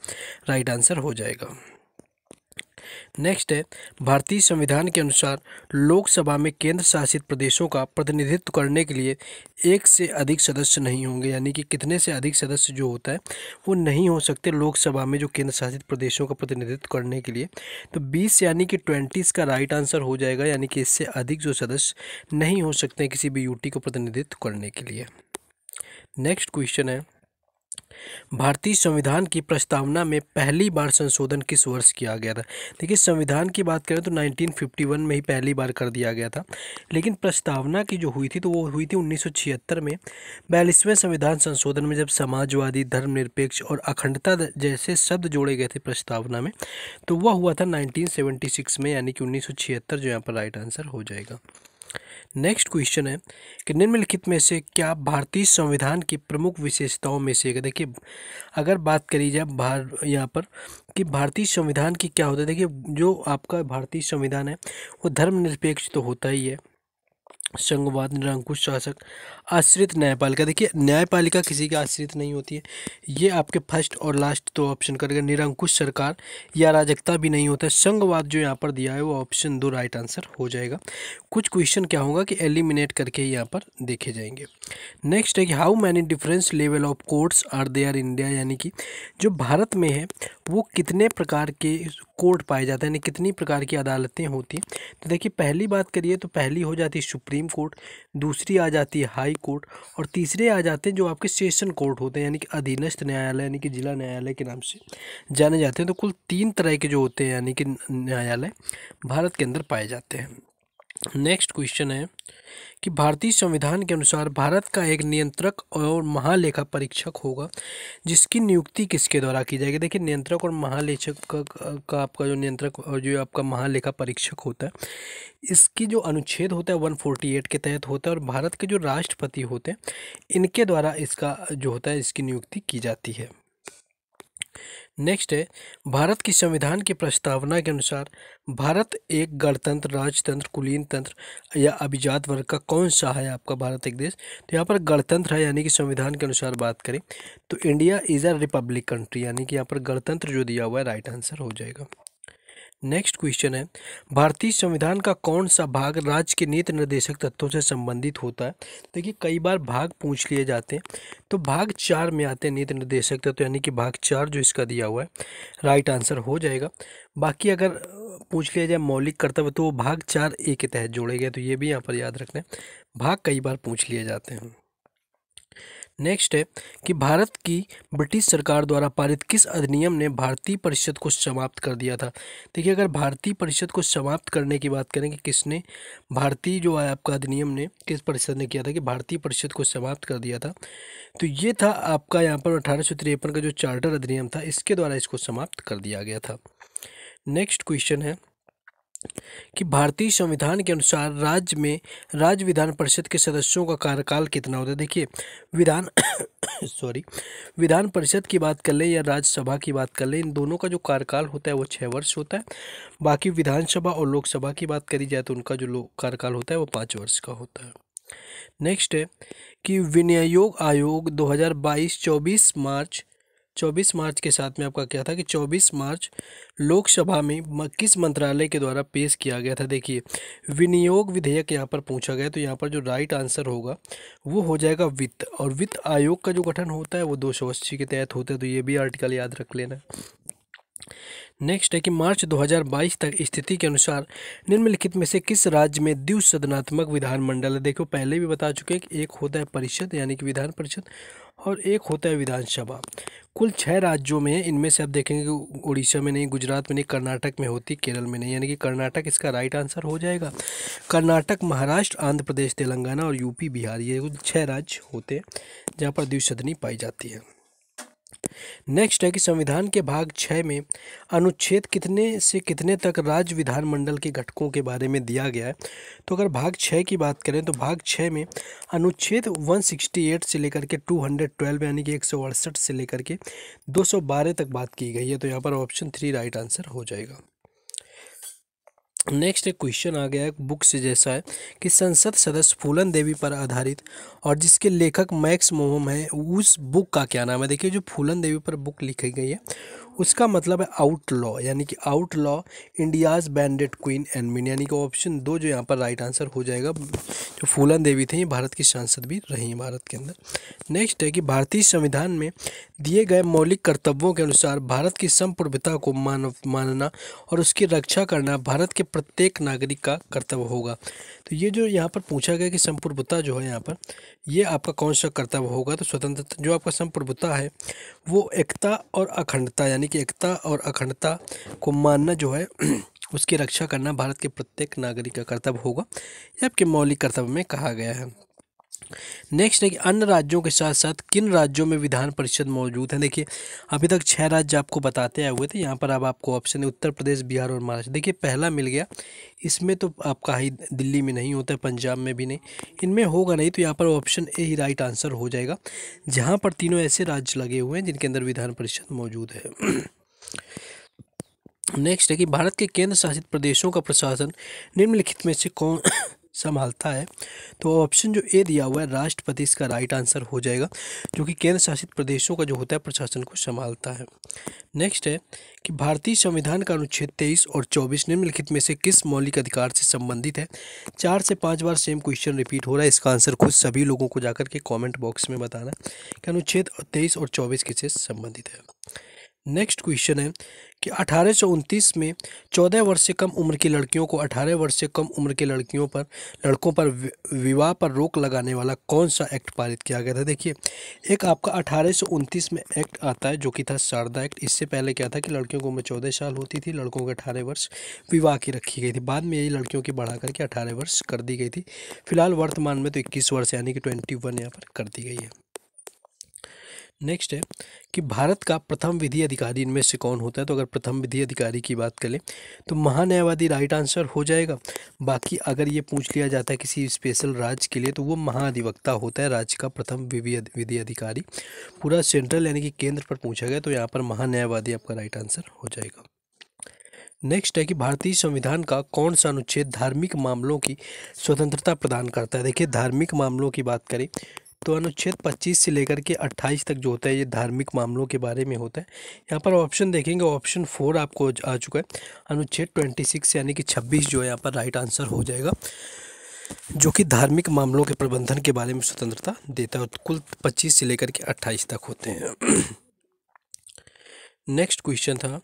राइट आंसर हो जाएगा। नेक्स्ट है भारतीय संविधान के अनुसार लोकसभा में केंद्र शासित प्रदेशों का प्रतिनिधित्व करने के लिए एक से अधिक सदस्य नहीं होंगे, यानी कि कितने से अधिक सदस्य जो होता है वो नहीं हो सकते लोकसभा में जो केंद्र शासित प्रदेशों का प्रतिनिधित्व करने के लिए। तो 20 यानी कि 20 इसका राइट आंसर हो जाएगा, यानी कि इससे अधिक जो सदस्य नहीं हो सकते किसी भी यूटी को प्रतिनिधित्व करने के लिए। नेक्स्ट क्वेश्चन है भारतीय संविधान की प्रस्तावना में पहली बार संशोधन किस वर्ष किया गया था। देखिए संविधान की बात करें तो 1951 में ही पहली बार कर दिया गया था, लेकिन प्रस्तावना की जो हुई थी तो वो हुई थी 1976 में 42वें संविधान संशोधन में, जब समाजवादी, धर्मनिरपेक्ष और अखंडता जैसे शब्द जोड़े गए थे प्रस्तावना में, तो वह हुआ था 1976 में, यानी कि 1976 जो यहाँ पर राइट आंसर हो जाएगा। नेक्स्ट क्वेश्चन है कि निम्नलिखित में से क्या भारतीय संविधान की प्रमुख विशेषताओं में से एक है। देखिए अगर बात करी जाए यहाँ पर कि भारतीय संविधान की क्या होता है, देखिए जो आपका भारतीय संविधान है वो धर्मनिरपेक्ष तो होता ही है, संघवाद, निरंकुश शासक, आश्रित न्यायपालिका। देखिए न्यायपालिका किसी की आश्रित नहीं होती है, ये आपके फर्स्ट और लास्ट तो ऑप्शन करेगा। निरंकुश सरकार या अराजकता भी नहीं होता है। संघवाद जो यहाँ पर दिया है वो ऑप्शन 2 राइट आंसर हो जाएगा। कुछ क्वेश्चन क्या होगा कि एलिमिनेट करके यहाँ पर देखे जाएंगे। नेक्स्ट है कि how many difference level of courts are there in India, यानी कि जो भारत में है वो कितने प्रकार के कोर्ट पाए जाते हैं, यानी कितनी प्रकार की अदालतें होती हैं। तो देखिए पहली बात करिए तो पहली हो जाती है सुप्रीम कोर्ट, दूसरी आ जाती है हाई कोर्ट और तीसरे आ जाते हैं जो आपके सेशन कोर्ट होते हैं, यानी कि अधीनस्थ न्यायालय, यानी कि जिला न्यायालय के नाम से जाने जाते हैं। तो कुल 3 तरह के जो होते हैं यानी कि न्यायालय भारत के अंदर पाए जाते हैं। नेक्स्ट क्वेश्चन है कि भारतीय संविधान के अनुसार भारत का एक नियंत्रक और महालेखा परीक्षक होगा जिसकी नियुक्ति किसके द्वारा की जाएगी। देखिए नियंत्रक और महालेखक का आपका जो नियंत्रक और जो आपका महालेखा परीक्षक होता है इसकी जो अनुच्छेद होता है 148 के तहत होता है और भारत के जो राष्ट्रपति होते हैं इनके द्वारा इसका जो होता है इसकी नियुक्ति की जाती है। नेक्स्ट है भारत की संविधान की प्रस्तावना के अनुसार भारत एक गणतंत्र, राजतंत्र, कुलीन तंत्र या अभिजात वर्ग का कौन सा है आपका भारत एक देश। तो यहाँ पर गणतंत्र है, यानी कि संविधान के अनुसार बात करें तो India is a republic country, यानी कि यहाँ पर गणतंत्र जो दिया हुआ है राइट आंसर हो जाएगा। नेक्स्ट क्वेश्चन है, भारतीय संविधान का कौन सा भाग राज्य के नीति निर्देशक तत्वों से संबंधित होता है। देखिए कई बार भाग पूछ लिए जाते हैं, तो भाग 4 में आते हैं नीति निर्देशक तत्व, यानी कि भाग 4 जो इसका दिया हुआ है राइट आंसर हो जाएगा। बाकी अगर पूछ लिया जाए मौलिक कर्तव्य तो वो भाग 4A के तहत जोड़े गए, तो ये भी यहाँ पर याद रखना है, भाग कई बार पूछ लिए जाते हैं। नेक्स्ट है कि भारत की ब्रिटिश सरकार द्वारा पारित किस अधिनियम ने भारतीय परिषद को समाप्त कर दिया था। देखिए अगर भारतीय परिषद को समाप्त करने की बात करें कि किसने, भारतीय जो है आपका अधिनियम ने किस परिषद ने किया था कि भारतीय परिषद को समाप्त कर दिया था, तो ये था आपका यहाँ पर 1853 का जो चार्टर अधिनियम था, इसके द्वारा इसको समाप्त कर दिया गया था। नेक्स्ट क्वेश्चन है कि भारतीय संविधान के अनुसार राज्य में राज्य विधान परिषद के सदस्यों का कार्यकाल कितना होता है। देखिए विधान विधान परिषद की बात कर लें या राज्यसभा की बात कर लें, इन दोनों का जो कार्यकाल होता है वो 6 वर्ष होता है। बाकी विधानसभा और लोकसभा की बात करी जाए तो उनका जो कार्यकाल होता है वो 5 वर्ष का होता है। नेक्स्ट है कि विनियोग आयोग 2022 24 मार्च के साथ में आपका क्या था कि 24 मार्च लोकसभा में किस मंत्रालय के द्वारा पेश किया गया था। देखिए विनियोग विधेयक यहाँ पर पूछा गया, तो यहाँ पर जो राइट आंसर होगा वो हो जाएगा वित्त, और वित्त आयोग का जो गठन होता है वो 280 के तहत होता है, तो ये भी आर्टिकल याद रख लेना। नेक्स्ट है कि मार्च 2022 तक स्थिति के अनुसार निम्नलिखित में से किस राज्य में द्विसदनात्मक विधानमंडल है। देखो पहले भी बता चुके हैं कि एक होता है परिषद यानी कि विधान परिषद, और एक होता है विधानसभा। कुल 6 राज्यों में, इनमें से आप देखेंगे कि उड़ीसा में नहीं, गुजरात में नहीं, कर्नाटक में होती, केरल में नहीं, यानी कि कर्नाटक इसका राइट आंसर हो जाएगा। कर्नाटक, महाराष्ट्र, आंध्र प्रदेश, तेलंगाना और यूपी, बिहार, ये कुल 6 राज्य होते हैं जहाँ पर द्विसदनी पाई जाती है। नेक्स्ट है कि संविधान के भाग 6 में अनुच्छेद कितने से कितने तक राज्य विधानमंडल के घटकों के बारे में दिया गया है। तो अगर भाग 6 की बात करें तो भाग 6 में अनुच्छेद 168 से लेकर के 212 यानी कि 168 से लेकर के 212 तक बात की गई है, तो यहाँ पर ऑप्शन 3 राइट आंसर हो जाएगा। नेक्स्ट एक क्वेश्चन आ गया है बुक से, जैसा है कि संसद सदस्य फूलन देवी पर आधारित और जिसके लेखक मैक्स मोहम है, उस बुक का क्या नाम है। देखिए जो फूलन देवी पर बुक लिखी गई है उसका मतलब है आउटलॉ, यानी कि आउटलॉ इंडियाज़ बैंडेड क्वीन एनमिन, यानी कि ऑप्शन 2 जो यहाँ पर राइट आंसर हो जाएगा। जो फूलन देवी थी ये भारत की सांसद भी रही हैं भारत के अंदर। नेक्स्ट है कि भारतीय संविधान में दिए गए मौलिक कर्तव्यों के अनुसार भारत की संप्रभुता को मानना और उसकी रक्षा करना भारत के प्रत्येक नागरिक का कर्तव्य होगा। तो ये जो यहाँ पर पूछा गया कि संप्रभुता जो है यहाँ पर ये आपका कौन सा कर्तव्य होगा, तो स्वतंत्रता जो आपका संप्रभुता है वो एकता और अखंडता, यानी कि एकता और अखंडता को मानना जो है उसकी रक्षा करना भारत के प्रत्येक नागरिक का कर्तव्य होगा, ये आपके मौलिक कर्तव्य में कहा गया है। नेक्स्ट है कि अन्य राज्यों के साथ साथ किन राज्यों में विधान परिषद मौजूद है। देखिए अभी तक 6 राज्य आपको बताते आए हुए थे, यहाँ पर अब आपको ऑप्शन है उत्तर प्रदेश, बिहार और महाराष्ट्र। देखिए पहला मिल गया, इसमें तो आपका ही दिल्ली में नहीं होता है, पंजाब में भी नहीं, इनमें होगा नहीं, तो यहाँ पर option A he right answer हो जाएगा, जहाँ पर तीनों ऐसे राज्य लगे हुए हैं जिनके अंदर विधान परिषद मौजूद है। नेक्स्ट है कि भारत के केंद्र शासित प्रदेशों का प्रशासन निम्नलिखित में से कौन संभालता है। तो ऑप्शन जो ए दिया हुआ है राष्ट्रपति इसका राइट आंसर हो जाएगा, जो कि केंद्र शासित प्रदेशों का जो होता है प्रशासन को संभालता है। नेक्स्ट है कि भारतीय संविधान का अनुच्छेद 23 और 24 निम्नलिखित में से किस मौलिक अधिकार से संबंधित है। 4 से 5 बार सेम क्वेश्चन रिपीट हो रहा है, इसका आंसर खुद सभी लोगों को जाकर के कॉमेंट बॉक्स में बताना कि अनुच्छेद 23 और 24 किससे संबंधित है। नेक्स्ट क्वेश्चन है कि 1829 में 14 वर्ष से कम उम्र की लड़कियों को 18 वर्ष से कम उम्र के लड़कों पर विवाह पर रोक लगाने वाला कौन सा एक्ट पारित किया गया था। देखिए एक आपका 1829 में एक्ट आता है जो कि था शारदा एक्ट। इससे पहले क्या था कि लड़कियों की उम्र 14 साल होती थी, लड़कों को 18 वर्ष विवाह की रखी गई थी, बाद में यही लड़कियों की बढ़ा करके 18 वर्ष कर दी गई थी। फिलहाल वर्तमान में तो 21 वर्ष यानी कि 21 यहाँ पर कर दी गई है। नेक्स्ट है कि भारत का प्रथम विधि अधिकारी इनमें से कौन होता है। तो अगर प्रथम विधि अधिकारी की बात करें तो महान्यायवादी राइट आंसर हो जाएगा। बाकी अगर ये पूछ लिया जाता है किसी स्पेशल राज्य के लिए तो वो महाधिवक्ता होता है राज्य का प्रथम विधि अधिकारी। पूरा सेंट्रल यानी कि केंद्र पर पूछा गया तो यहाँ पर महान्यायवादी आपका राइट आंसर हो जाएगा। नेक्स्ट है कि भारतीय संविधान का कौन सा अनुच्छेद धार्मिक मामलों की स्वतंत्रता प्रदान करता है। देखिए धार्मिक मामलों की बात करें तो अनुच्छेद 25 से लेकर के 28 तक जो होता है ये धार्मिक मामलों के बारे में होता है। यहाँ पर ऑप्शन देखेंगे, ऑप्शन 4 आपको आ चुका है। अनुच्छेद 26 यानी कि 26 जो है यहाँ पर राइट आंसर हो जाएगा, जो कि धार्मिक मामलों के प्रबंधन के बारे में स्वतंत्रता देता है। कुल 25 से लेकर के 28 तक होते हैं। नेक्स्ट क्वेश्चन था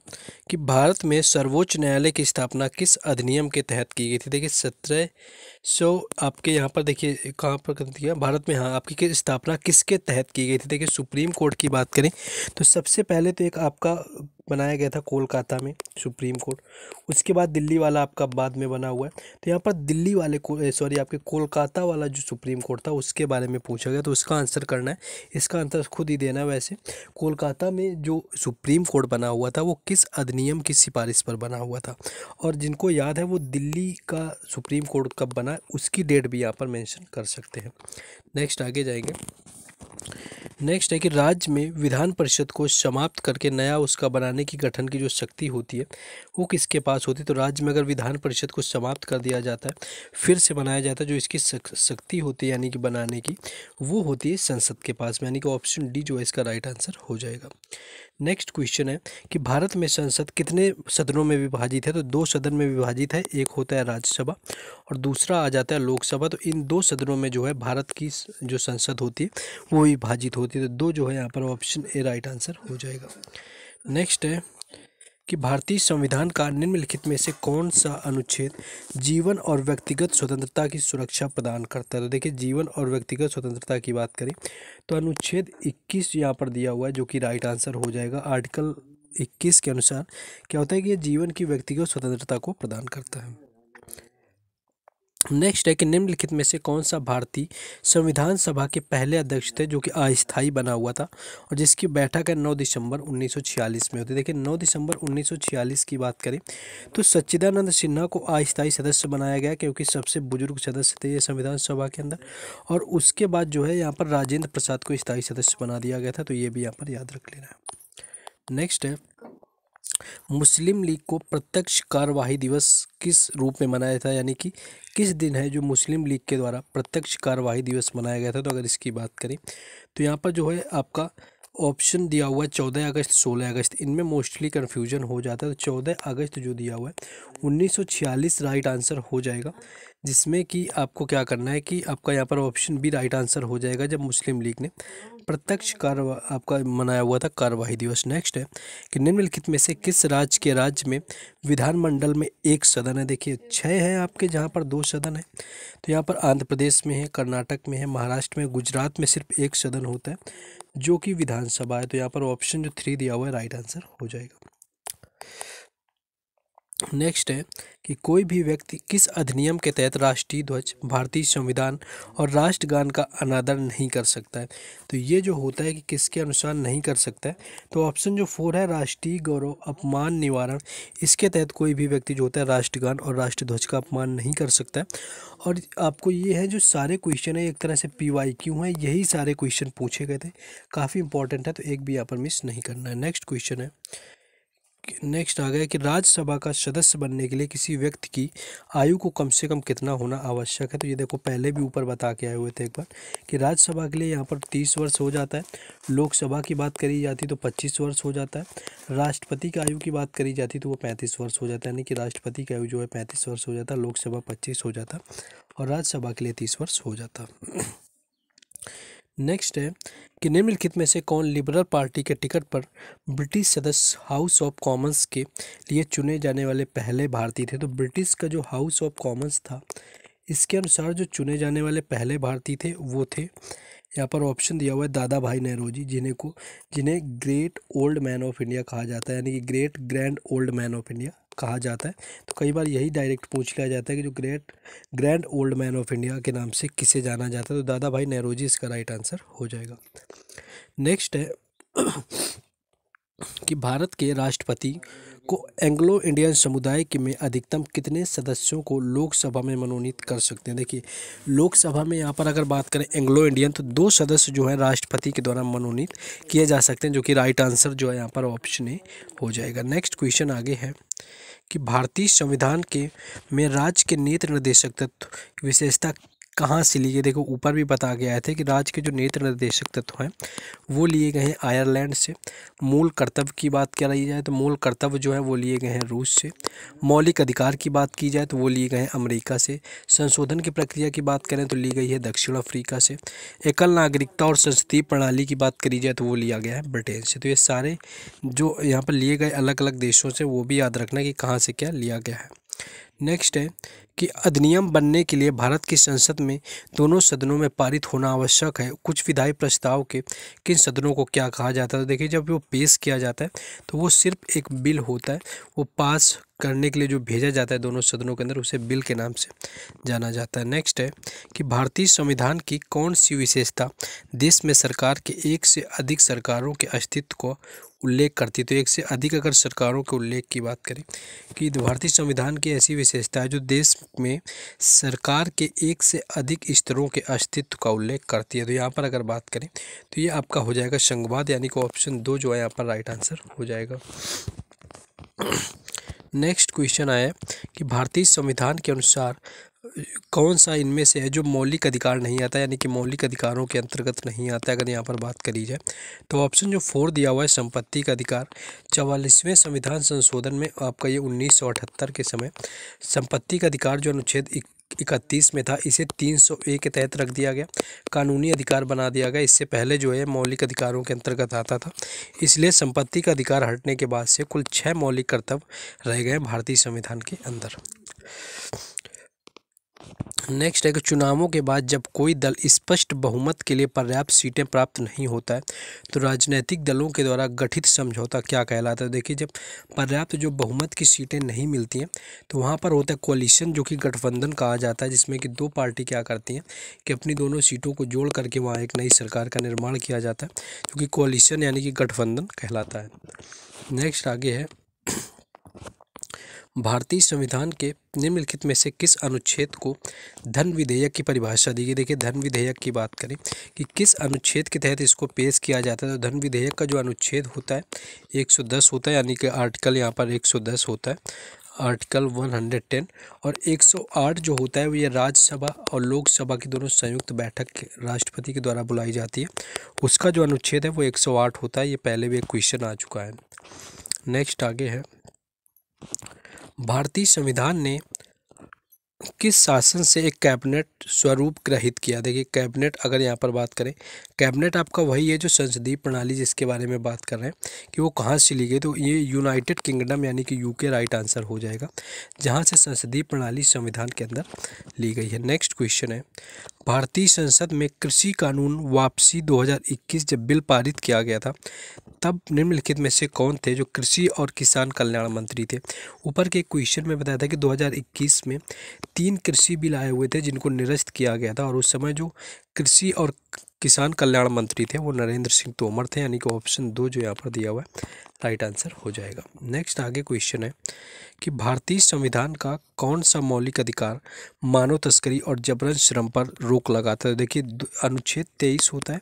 कि भारत में सर्वोच्च न्यायालय की स्थापना किस अधिनियम के तहत की गई थी। देखिए 1700 आपके यहाँ पर देखिए कहाँ पर कर दिया भारत में, हाँ आपकी स्थापना किसके तहत की गई थी। देखिए सुप्रीम कोर्ट की बात करें तो सबसे पहले तो एक आपका बनाया गया था कोलकाता में सुप्रीम कोर्ट, उसके बाद दिल्ली वाला आपका बाद में बना हुआ है। तो यहाँ पर दिल्ली वाले को सॉरी आपके कोलकाता वाला जो सुप्रीम कोर्ट था उसके बारे में पूछा गया, तो उसका आंसर करना है। इसका आंसर खुद ही देना है। वैसे कोलकाता में जो सुप्रीम कोर्ट बना हुआ था वो किस अधिनियम की सिफारिश पर बना हुआ था, और जिनको याद है वो दिल्ली का सुप्रीम कोर्ट कब बना उसकी डेट भी यहाँ पर मेंशन कर सकते हैं। नेक्स्ट आगे जाएंगे। नेक्स्ट है कि राज्य में विधान परिषद को समाप्त करके नया उसका बनाने की गठन की जो शक्ति होती है वो किसके पास होती है। तो राज्य में अगर विधान परिषद को समाप्त कर दिया जाता है फिर से बनाया जाता है, जो इसकी शक्ति होती है यानी कि बनाने की, वो होती है संसद के पास में, यानी कि ऑप्शन डी जो है इसका राइट आंसर हो जाएगा। नेक्स्ट क्वेश्चन है कि भारत में संसद कितने सदनों में विभाजित है। तो 2 सदन में विभाजित है, एक होता है राज्यसभा और दूसरा आ जाता है लोकसभा। तो इन 2 सदनों में जो है भारत की जो संसद होती है वो विभाजित होती है। तो 2 जो है यहाँ पर ऑप्शन ए राइट आंसर हो जाएगा। नेक्स्ट है कि भारतीय संविधान का निम्नलिखित में से कौन सा अनुच्छेद जीवन और व्यक्तिगत स्वतंत्रता की सुरक्षा प्रदान करता है। तो देखिए जीवन और व्यक्तिगत स्वतंत्रता की बात करें तो अनुच्छेद 21 यहाँ पर दिया हुआ है, जो कि राइट आंसर हो जाएगा। आर्टिकल 21 के अनुसार क्या होता है कि ये जीवन की व्यक्तिगत स्वतंत्रता को प्रदान करता है। नेक्स्ट है कि निम्नलिखित में से कौन सा भारतीय संविधान सभा के पहले अध्यक्ष थे जो कि अस्थायी बना हुआ था और जिसकी बैठक है 9 दिसंबर 1946 में होती है। देखिए 9 दिसंबर 1946 की बात करें तो सच्चिदानंद सिन्हा को अस्थायी सदस्य बनाया गया, क्योंकि सबसे बुजुर्ग सदस्य थे ये संविधान सभा के अंदर। और उसके बाद जो है यहाँ पर राजेंद्र प्रसाद को स्थायी सदस्य बना दिया गया था, तो ये भी यहाँ पर याद रख लेना है। नेक्स्ट है मुस्लिम लीग को प्रत्यक्ष कार्यवाही दिवस किस रूप में मनाया था, यानी कि किस दिन है जो मुस्लिम लीग के द्वारा प्रत्यक्ष कार्यवाही दिवस मनाया गया था। तो अगर इसकी बात करें तो यहाँ पर जो है आपका ऑप्शन दिया हुआ है 14 अगस्त 16 अगस्त, इनमें मोस्टली कन्फ्यूजन हो जाता है। तो 14 अगस्त जो दिया हुआ है 1946 राइट आंसर हो जाएगा, जिसमें कि आपको क्या करना है कि आपका यहाँ पर ऑप्शन बी राइट आंसर हो जाएगा, जब मुस्लिम लीग ने प्रत्यक्ष कार्य आपका मनाया हुआ था कार्यवाही दिवस। नेक्स्ट है कि निम्नलिखित में से किस राज्य में विधानमंडल में एक सदन है। देखिए 6 है आपके जहाँ पर 2 सदन है। तो यहाँ पर आंध्र प्रदेश में है, कर्नाटक में है, महाराष्ट्र में, गुजरात में सिर्फ एक सदन होता है जो कि विधानसभा है। तो यहाँ पर ऑप्शन जो 3 दिया हुआ है राइट आंसर हो जाएगा। नेक्स्ट है कि कोई भी व्यक्ति किस अधिनियम के तहत राष्ट्रीय ध्वज, भारतीय संविधान और राष्ट्रगान का अनादर नहीं कर सकता है। तो ये जो होता है कि किसके अनुसार नहीं कर सकता है, तो ऑप्शन जो 4 है राष्ट्रीय गौरव अपमान निवारण, इसके तहत कोई भी व्यक्ति जो होता है राष्ट्रगान और राष्ट्रीय ध्वज का अपमान नहीं कर सकता है। और आपको ये है जो सारे क्वेश्चन है एक तरह से PYQ हैं, यही सारे क्वेश्चन पूछे गए थे, काफ़ी इंपॉर्टेंट है, तो एक भी यहाँ पर मिस नहीं करना है। नेक्स्ट क्वेश्चन है, नेक्स्ट आ गया कि राज्यसभा का सदस्य बनने के लिए किसी व्यक्ति की आयु को कम से कम कितना होना आवश्यक है। तो ये देखो पहले भी ऊपर बता के आए हुए थे एक बार कि राज्यसभा के लिए यहाँ पर 30 वर्ष हो जाता है, लोकसभा की बात करी जाती तो 25 वर्ष हो जाता है, राष्ट्रपति की आयु की बात करी जाती तो वो 35 वर्ष हो जाता है, यानी कि राष्ट्रपति की आयु जो है 35 वर्ष हो जाता है, लोकसभा 25 हो जाता और राज्यसभा के लिए 30 वर्ष हो जाता। नेक्स्ट है कि निम्नलिखित में से कौन लिबरल पार्टी के टिकट पर ब्रिटिश सदस्य हाउस ऑफ कॉमन्स के लिए चुने जाने वाले पहले भारतीय थे। तो ब्रिटिश का जो हाउस ऑफ कॉमन्स था इसके अनुसार जो चुने जाने वाले पहले भारतीय थे वो थे, यहाँ पर ऑप्शन दिया हुआ है दादा भाई नौरोजी, जिन्हें great old man of India कहा जाता है, यानी कि great grand old man of India कहा जाता है। तो कई बार यही डायरेक्ट पूछ लिया जाता है कि जो great grand old man of India के नाम से किसे जाना जाता है। तो दादा भाई नौरोजी इसका राइट आंसर हो जाएगा। नेक्स्ट है कि भारत के राष्ट्रपति को एंग्लो इंडियन समुदाय के में अधिकतम कितने सदस्यों को लोकसभा में मनोनीत कर सकते हैं। देखिए लोकसभा में यहाँ पर अगर बात करें एंग्लो इंडियन तो 2 सदस्य जो है राष्ट्रपति के द्वारा मनोनीत किए जा सकते हैं, जो कि राइट आंसर जो है यहाँ पर ऑप्शन ए हो जाएगा। नेक्स्ट क्वेश्चन आगे है कि भारतीय संविधान के में राज्य के नीति निर्देशक तत्व विशेषता कहाँ से लिए गए, देखो ऊपर भी बता गया थे कि राज्य के जो नीति निर्देशक तत्व हैं वो लिए गए हैं आयरलैंड से। मूल कर्तव्य की बात करी जाए तो मूल कर्तव्य जो है वो लिए गए हैं रूस से। मौलिक अधिकार की बात की जाए तो वो लिए गए हैं अमेरिका से। संशोधन की प्रक्रिया की बात करें तो ली गई है दक्षिण अफ्रीका से। एकल नागरिकता और संसदीय प्रणाली की बात करी जाए तो वो लिया गया है ब्रिटेन से। तो ये सारे जो यहाँ पर लिए गए अलग अलग देशों से, वो भी याद रखना कि कहाँ से क्या लिया गया है। नेक्स्ट है कि अधिनियम बनने के लिए भारत की संसद में दोनों सदनों में पारित होना आवश्यक है। कुछ विधायी प्रस्ताव के किन सदनों को क्या कहा जाता है, तो देखिए जब वो पेश किया जाता है तो वो सिर्फ एक बिल होता है, वो पास करने के लिए जो भेजा जाता है दोनों सदनों के अंदर उसे बिल के नाम से जाना जाता है। नेक्स्ट है कि भारतीय संविधान की कौन सी विशेषता देश में सरकार के एक से अधिक सरकारों के अस्तित्व को उल्लेख करती है। तो एक से अधिक अगर सरकारों के उल्लेख की बात करें कि भारतीय संविधान की ऐसी विशेषता है जो देश में सरकार के एक से अधिक स्तरों के अस्तित्व का उल्लेख करती है। तो यहाँ पर अगर बात करें तो ये आपका हो जाएगा संघवाद, यानी कि ऑप्शन 2 जो है यहाँ पर राइट आंसर हो जाएगा। नेक्स्ट क्वेश्चन आया कि भारतीय संविधान के अनुसार कौन सा इनमें से है जो मौलिक अधिकार नहीं आता, यानी कि मौलिक अधिकारों के अंतर्गत नहीं आता है। अगर यहाँ पर बात करी जाए तो ऑप्शन जो 4 दिया हुआ है संपत्ति का अधिकार। 44वें संविधान संशोधन में आपका ये 1978 के समय संपत्ति का अधिकार जो अनुच्छेद 31 में था इसे 301 के तहत रख दिया गया, कानूनी अधिकार बना दिया गया। इससे पहले जो है मौलिक अधिकारों के अंतर्गत आता था, इसलिए संपत्ति का अधिकार हटने के बाद से कुल 6 मौलिक कर्तव्य रह गए भारतीय संविधान के अंदर। नेक्स्ट है कि चुनावों के बाद जब कोई दल स्पष्ट बहुमत के लिए पर्याप्त सीटें प्राप्त नहीं होता है तो राजनीतिक दलों के द्वारा गठित समझौता क्या कहलाता है। देखिए जब पर्याप्त जो बहुमत की सीटें नहीं मिलती हैं तो वहाँ पर होता है कोalition, जो कि गठबंधन कहा जाता है, जिसमें कि दो पार्टी क्या करती हैं कि अपनी दोनों सीटों को जोड़ करके वहाँ एक नई सरकार का निर्माण किया जाता है, जो कि कोalition यानी कि गठबंधन कहलाता है। नेक्स्ट आगे है भारतीय संविधान के निम्नलिखित में से किस अनुच्छेद को धन विधेयक की परिभाषा दी गई। देखिए धन विधेयक की बात करें कि किस अनुच्छेद के तहत इसको पेश किया जाता है, तो धन विधेयक का जो अनुच्छेद होता है 110 होता है, यानी कि आर्टिकल यहाँ पर 110 होता है, आर्टिकल 110। और 108 जो होता है वो ये राज्यसभा और लोकसभा की दोनों संयुक्त बैठक राष्ट्रपति के द्वारा बुलाई जाती है, उसका जो अनुच्छेद है वो 108 होता है। ये पहले भी एक क्वेश्चन आ चुका है। नेक्स्ट आगे है भारतीय संविधान ने किस शासन से एक कैबिनेट स्वरूप ग्रहित किया। देखिए कैबिनेट अगर यहाँ पर बात करें, कैबिनेट आपका वही है जो संसदीय प्रणाली जिसके बारे में बात कर रहे हैं कि वो कहाँ से ली गई, तो ये यूनाइटेड किंगडम यानी कि यूके राइट आंसर हो जाएगा, जहाँ से संसदीय प्रणाली संविधान के अंदर ली गई है। नेक्स्ट क्वेश्चन है भारतीय संसद में कृषि कानून वापसी 2021 जब बिल पारित किया गया था तब निम्नलिखित में से कौन थे जो कृषि और किसान कल्याण मंत्री थे। ऊपर के क्वेश्चन में बताया था कि 2021 में 3 कृषि बिल आए हुए थे जिनको निरस्त किया गया था, और उस समय जो कृषि और किसान कल्याण मंत्री थे वो नरेंद्र सिंह तोमर थे, यानी कि ऑप्शन 2 जो यहाँ पर दिया हुआ है राइट आंसर हो जाएगा। नेक्स्ट आगे क्वेश्चन है कि भारतीय संविधान का कौन सा मौलिक अधिकार मानव तस्करी और जबरन श्रम पर रोक लगाता है। देखिए अनुच्छेद 23 होता है,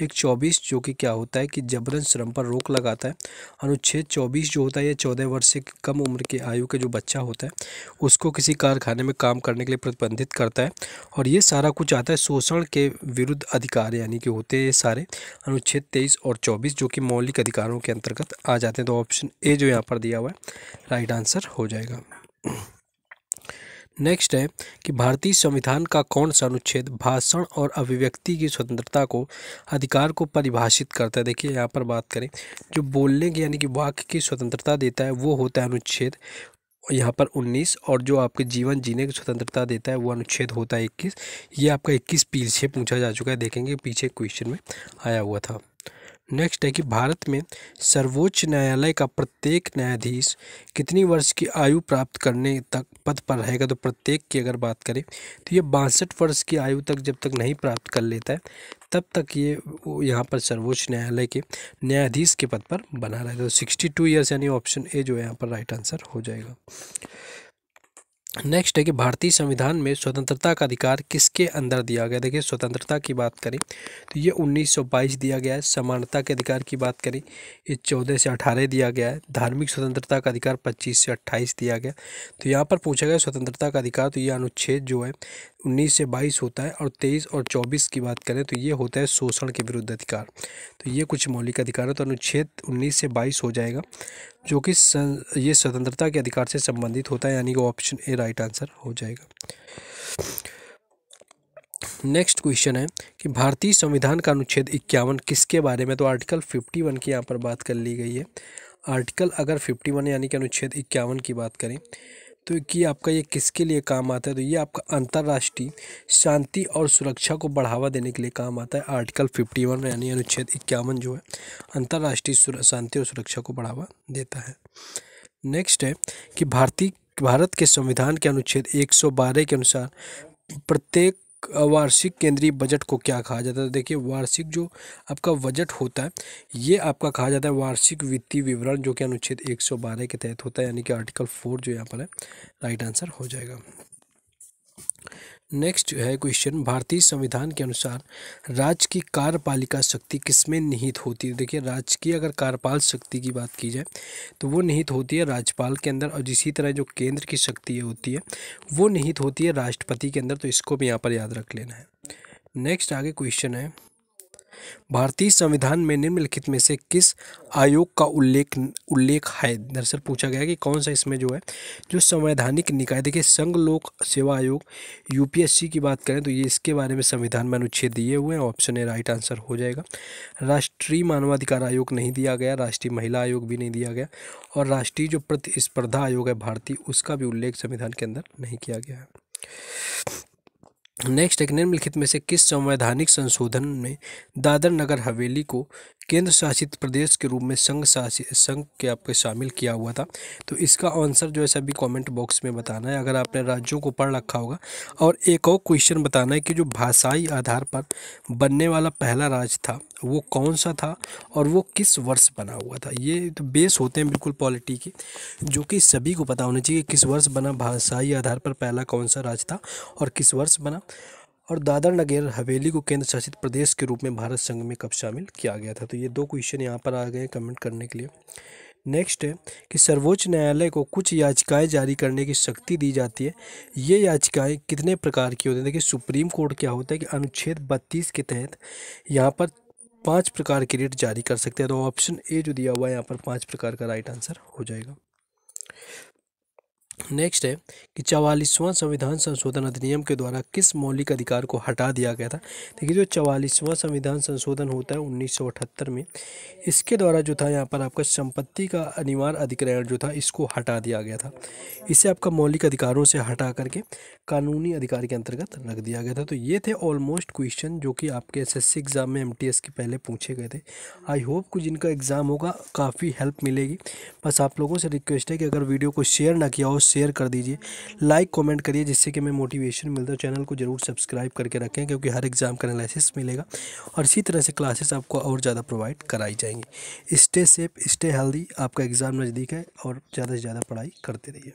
एक 24 जो कि क्या होता है कि जबरन श्रम पर रोक लगाता है। अनुच्छेद 24 जो होता है ये 14 वर्ष से कम उम्र के आयु का जो बच्चा होता है उसको किसी कारखाने में काम करने के लिए प्रतिबंधित करता है, और ये सारा कुछ आता है शोषण के विरुद्ध अधिकार, यानी कि होते हैं सारे अनुच्छेद 23 और 24 जो कि मौलिक अधिकारों के अंतर्गत आ जाते हैं। तो ऑप्शन ए जो यहाँ पर दिया हुआ है राइट आंसर हो जाएगा। नेक्स्ट है कि भारतीय संविधान का कौन सा अनुच्छेद भाषण और अभिव्यक्ति की स्वतंत्रता को अधिकार को परिभाषित करता है। देखिए यहाँ पर बात करें जो बोलने की यानी कि वाक्य की स्वतंत्रता देता है वो होता है अनुच्छेद यहाँ पर 19, और जो आपके जीवन जीने की स्वतंत्रता देता है वो अनुच्छेद होता है 21। ये आपका 21 पीछे पूछा जा चुका है, देखेंगे पीछे क्वेश्चन में आया हुआ था। नेक्स्ट है कि भारत में सर्वोच्च न्यायालय का प्रत्येक न्यायाधीश कितनी वर्ष की आयु प्राप्त करने तक पद पर रहेगा। तो प्रत्येक की अगर बात करें तो ये 62 वर्ष की आयु तक जब तक नहीं प्राप्त कर लेता है तब तक ये यहाँ पर सर्वोच्च न्यायालय के न्यायाधीश के पद पर बना रहेगा। तो 62 ईयर्स यानी ऑप्शन ए जो है यहाँ पर राइट आंसर हो जाएगा। नेक्स्ट है कि भारतीय संविधान में स्वतंत्रता का अधिकार किसके अंदर दिया गया। देखिए स्वतंत्रता की बात करें तो ये 1922 दिया गया है। समानता के अधिकार की बात करें ये 14 से 18 दिया गया है। धार्मिक स्वतंत्रता का अधिकार 25 से 28 दिया गया। तो यहाँ पर पूछा गया स्वतंत्रता का अधिकार, तो ये अनुच्छेद जो है 19 से 22 होता है, और 23 और 24 की बात करें तो ये होता है शोषण के विरुद्ध अधिकार। तो ये कुछ मौलिक अधिकार है, तो अनुच्छेद 19 से 22 हो जाएगा, जो कि ये स्वतंत्रता के अधिकार से संबंधित होता है, यानी कि ऑप्शन ए राइट आंसर हो जाएगा। नेक्स्ट क्वेश्चन है कि भारतीय संविधान का अनुच्छेद 51 किसके बारे में, तो आर्टिकल 51 की यहाँ पर बात कर ली गई है। आर्टिकल अगर 51 यानी कि अनुच्छेद 51 की बात करें तो कि आपका ये किसके लिए काम आता है, तो ये आपका अंतर्राष्ट्रीय शांति और सुरक्षा को बढ़ावा देने के लिए काम आता है। आर्टिकल 51 यानी अनुच्छेद 51 जो है अंतर्राष्ट्रीय शांति और सुरक्षा को बढ़ावा देता है। नेक्स्ट है कि भारत के संविधान के अनुच्छेद 112 के अनुसार प्रत्येक वार्षिक केंद्रीय बजट को क्या कहा जाता है। तो देखिए, वार्षिक जो आपका बजट होता है ये आपका कहा जाता है वार्षिक वित्तीय विवरण, जो कि अनुच्छेद 112 के तहत होता है, यानी कि आर्टिकल 4 जो यहाँ पर है राइट आंसर हो जाएगा। नेक्स्ट है क्वेश्चन, भारतीय संविधान के अनुसार राज्य की कार्यपालिका शक्ति किसमें निहित होती है। देखिए, राज्य की अगर कार्यपाल शक्ति की बात की जाए तो वो निहित होती है राज्यपाल के अंदर, और इसी तरह जो केंद्र की शक्ति होती है वो निहित होती है राष्ट्रपति के अंदर। तो इसको भी यहाँ पर याद रख लेना है। नेक्स्ट आगे क्वेश्चन है, भारतीय संविधान में निम्नलिखित में से किस आयोग का उल्लेख है। दरअसल पूछा गया कि कौन सा इसमें जो है जो संवैधानिक निकाय, देखिए संघ लोक सेवा आयोग यूपीएससी की बात करें तो ये इसके बारे में संविधान में अनुच्छेद दिए हुए हैं, ऑप्शन ए राइट आंसर हो जाएगा। राष्ट्रीय मानवाधिकार आयोग नहीं दिया गया, राष्ट्रीय महिला आयोग भी नहीं दिया गया, और राष्ट्रीय जो प्रतिस्पर्धा आयोग है भारतीय, उसका भी उल्लेख संविधान के अंदर नहीं किया गया है। नेक्स्ट, एक निम्नलिखित में से किस संवैधानिक संशोधन में दादर नगर हवेली को केंद्र शासित प्रदेश के रूप में संघ के आपके शामिल किया हुआ था। तो इसका आंसर जो है सभी कमेंट बॉक्स में बताना है अगर आपने राज्यों को पढ़ रखा होगा। और एक और क्वेश्चन बताना है कि जो भाषाई आधार पर बनने वाला पहला राज्य था वो कौन सा था और वो किस वर्ष बना हुआ था। ये तो बेस होते हैं बिल्कुल पॉलिटी के, जो कि सभी को पता होना चाहिए किस वर्ष बना, भाषाई आधार पर पहला कौन सा राज्य था और किस वर्ष बना, और दादर नगर हवेली को केंद्र शासित प्रदेश के रूप में भारत संघ में कब शामिल किया गया था। तो ये दो क्वेश्चन यहाँ पर आ गए कमेंट करने के लिए। नेक्स्ट है कि सर्वोच्च न्यायालय को कुछ याचिकाएं जारी करने की शक्ति दी जाती है। ये याचिकाएं कितने प्रकार की होती हैं। देखिए, सुप्रीम कोर्ट क्या होता है कि अनुच्छेद 32 के तहत यहाँ पर 5 प्रकार की रिट जारी कर सकते हैं। तो ऑप्शन ए जो दिया हुआ है यहाँ पर 5 प्रकार का राइट आंसर हो जाएगा। नेक्स्ट है कि 44वां संविधान संशोधन अधिनियम के द्वारा किस मौलिक अधिकार को हटा दिया गया था। देखिए, जो 44वां संविधान संशोधन होता है 1978 में, इसके द्वारा जो था यहाँ पर आपका संपत्ति का अनिवार्य अधिग्रहण जो था इसको हटा दिया गया था। इसे आपका मौलिक अधिकारों से हटा करके कानूनी अधिकार के अंतर्गत रख दिया गया था। तो ये थे ऑलमोस्ट क्वेश्चन जो कि आपके एसएससी एग्जाम में एमटीएस के पहले पूछे गए थे। आई होप कुछ जिनका एग्ज़ाम होगा काफ़ी हेल्प मिलेगी। बस आप लोगों से रिक्वेस्ट है कि अगर वीडियो को शेयर ना किया हो शेयर कर दीजिए, लाइक कमेंट करिए, जिससे कि हमें मोटिवेशन मिलता है। चैनल को जरूर सब्सक्राइब करके रखें क्योंकि हर एग्ज़ाम का एनालिसिस मिलेगा और इसी तरह से क्लासेस आपको और ज़्यादा प्रोवाइड कराई जाएंगी। स्टे सेफ, स्टे हेल्दी, आपका एग्ज़ाम नज़दीक है और ज़्यादा से ज़्यादा पढ़ाई करते रहिए।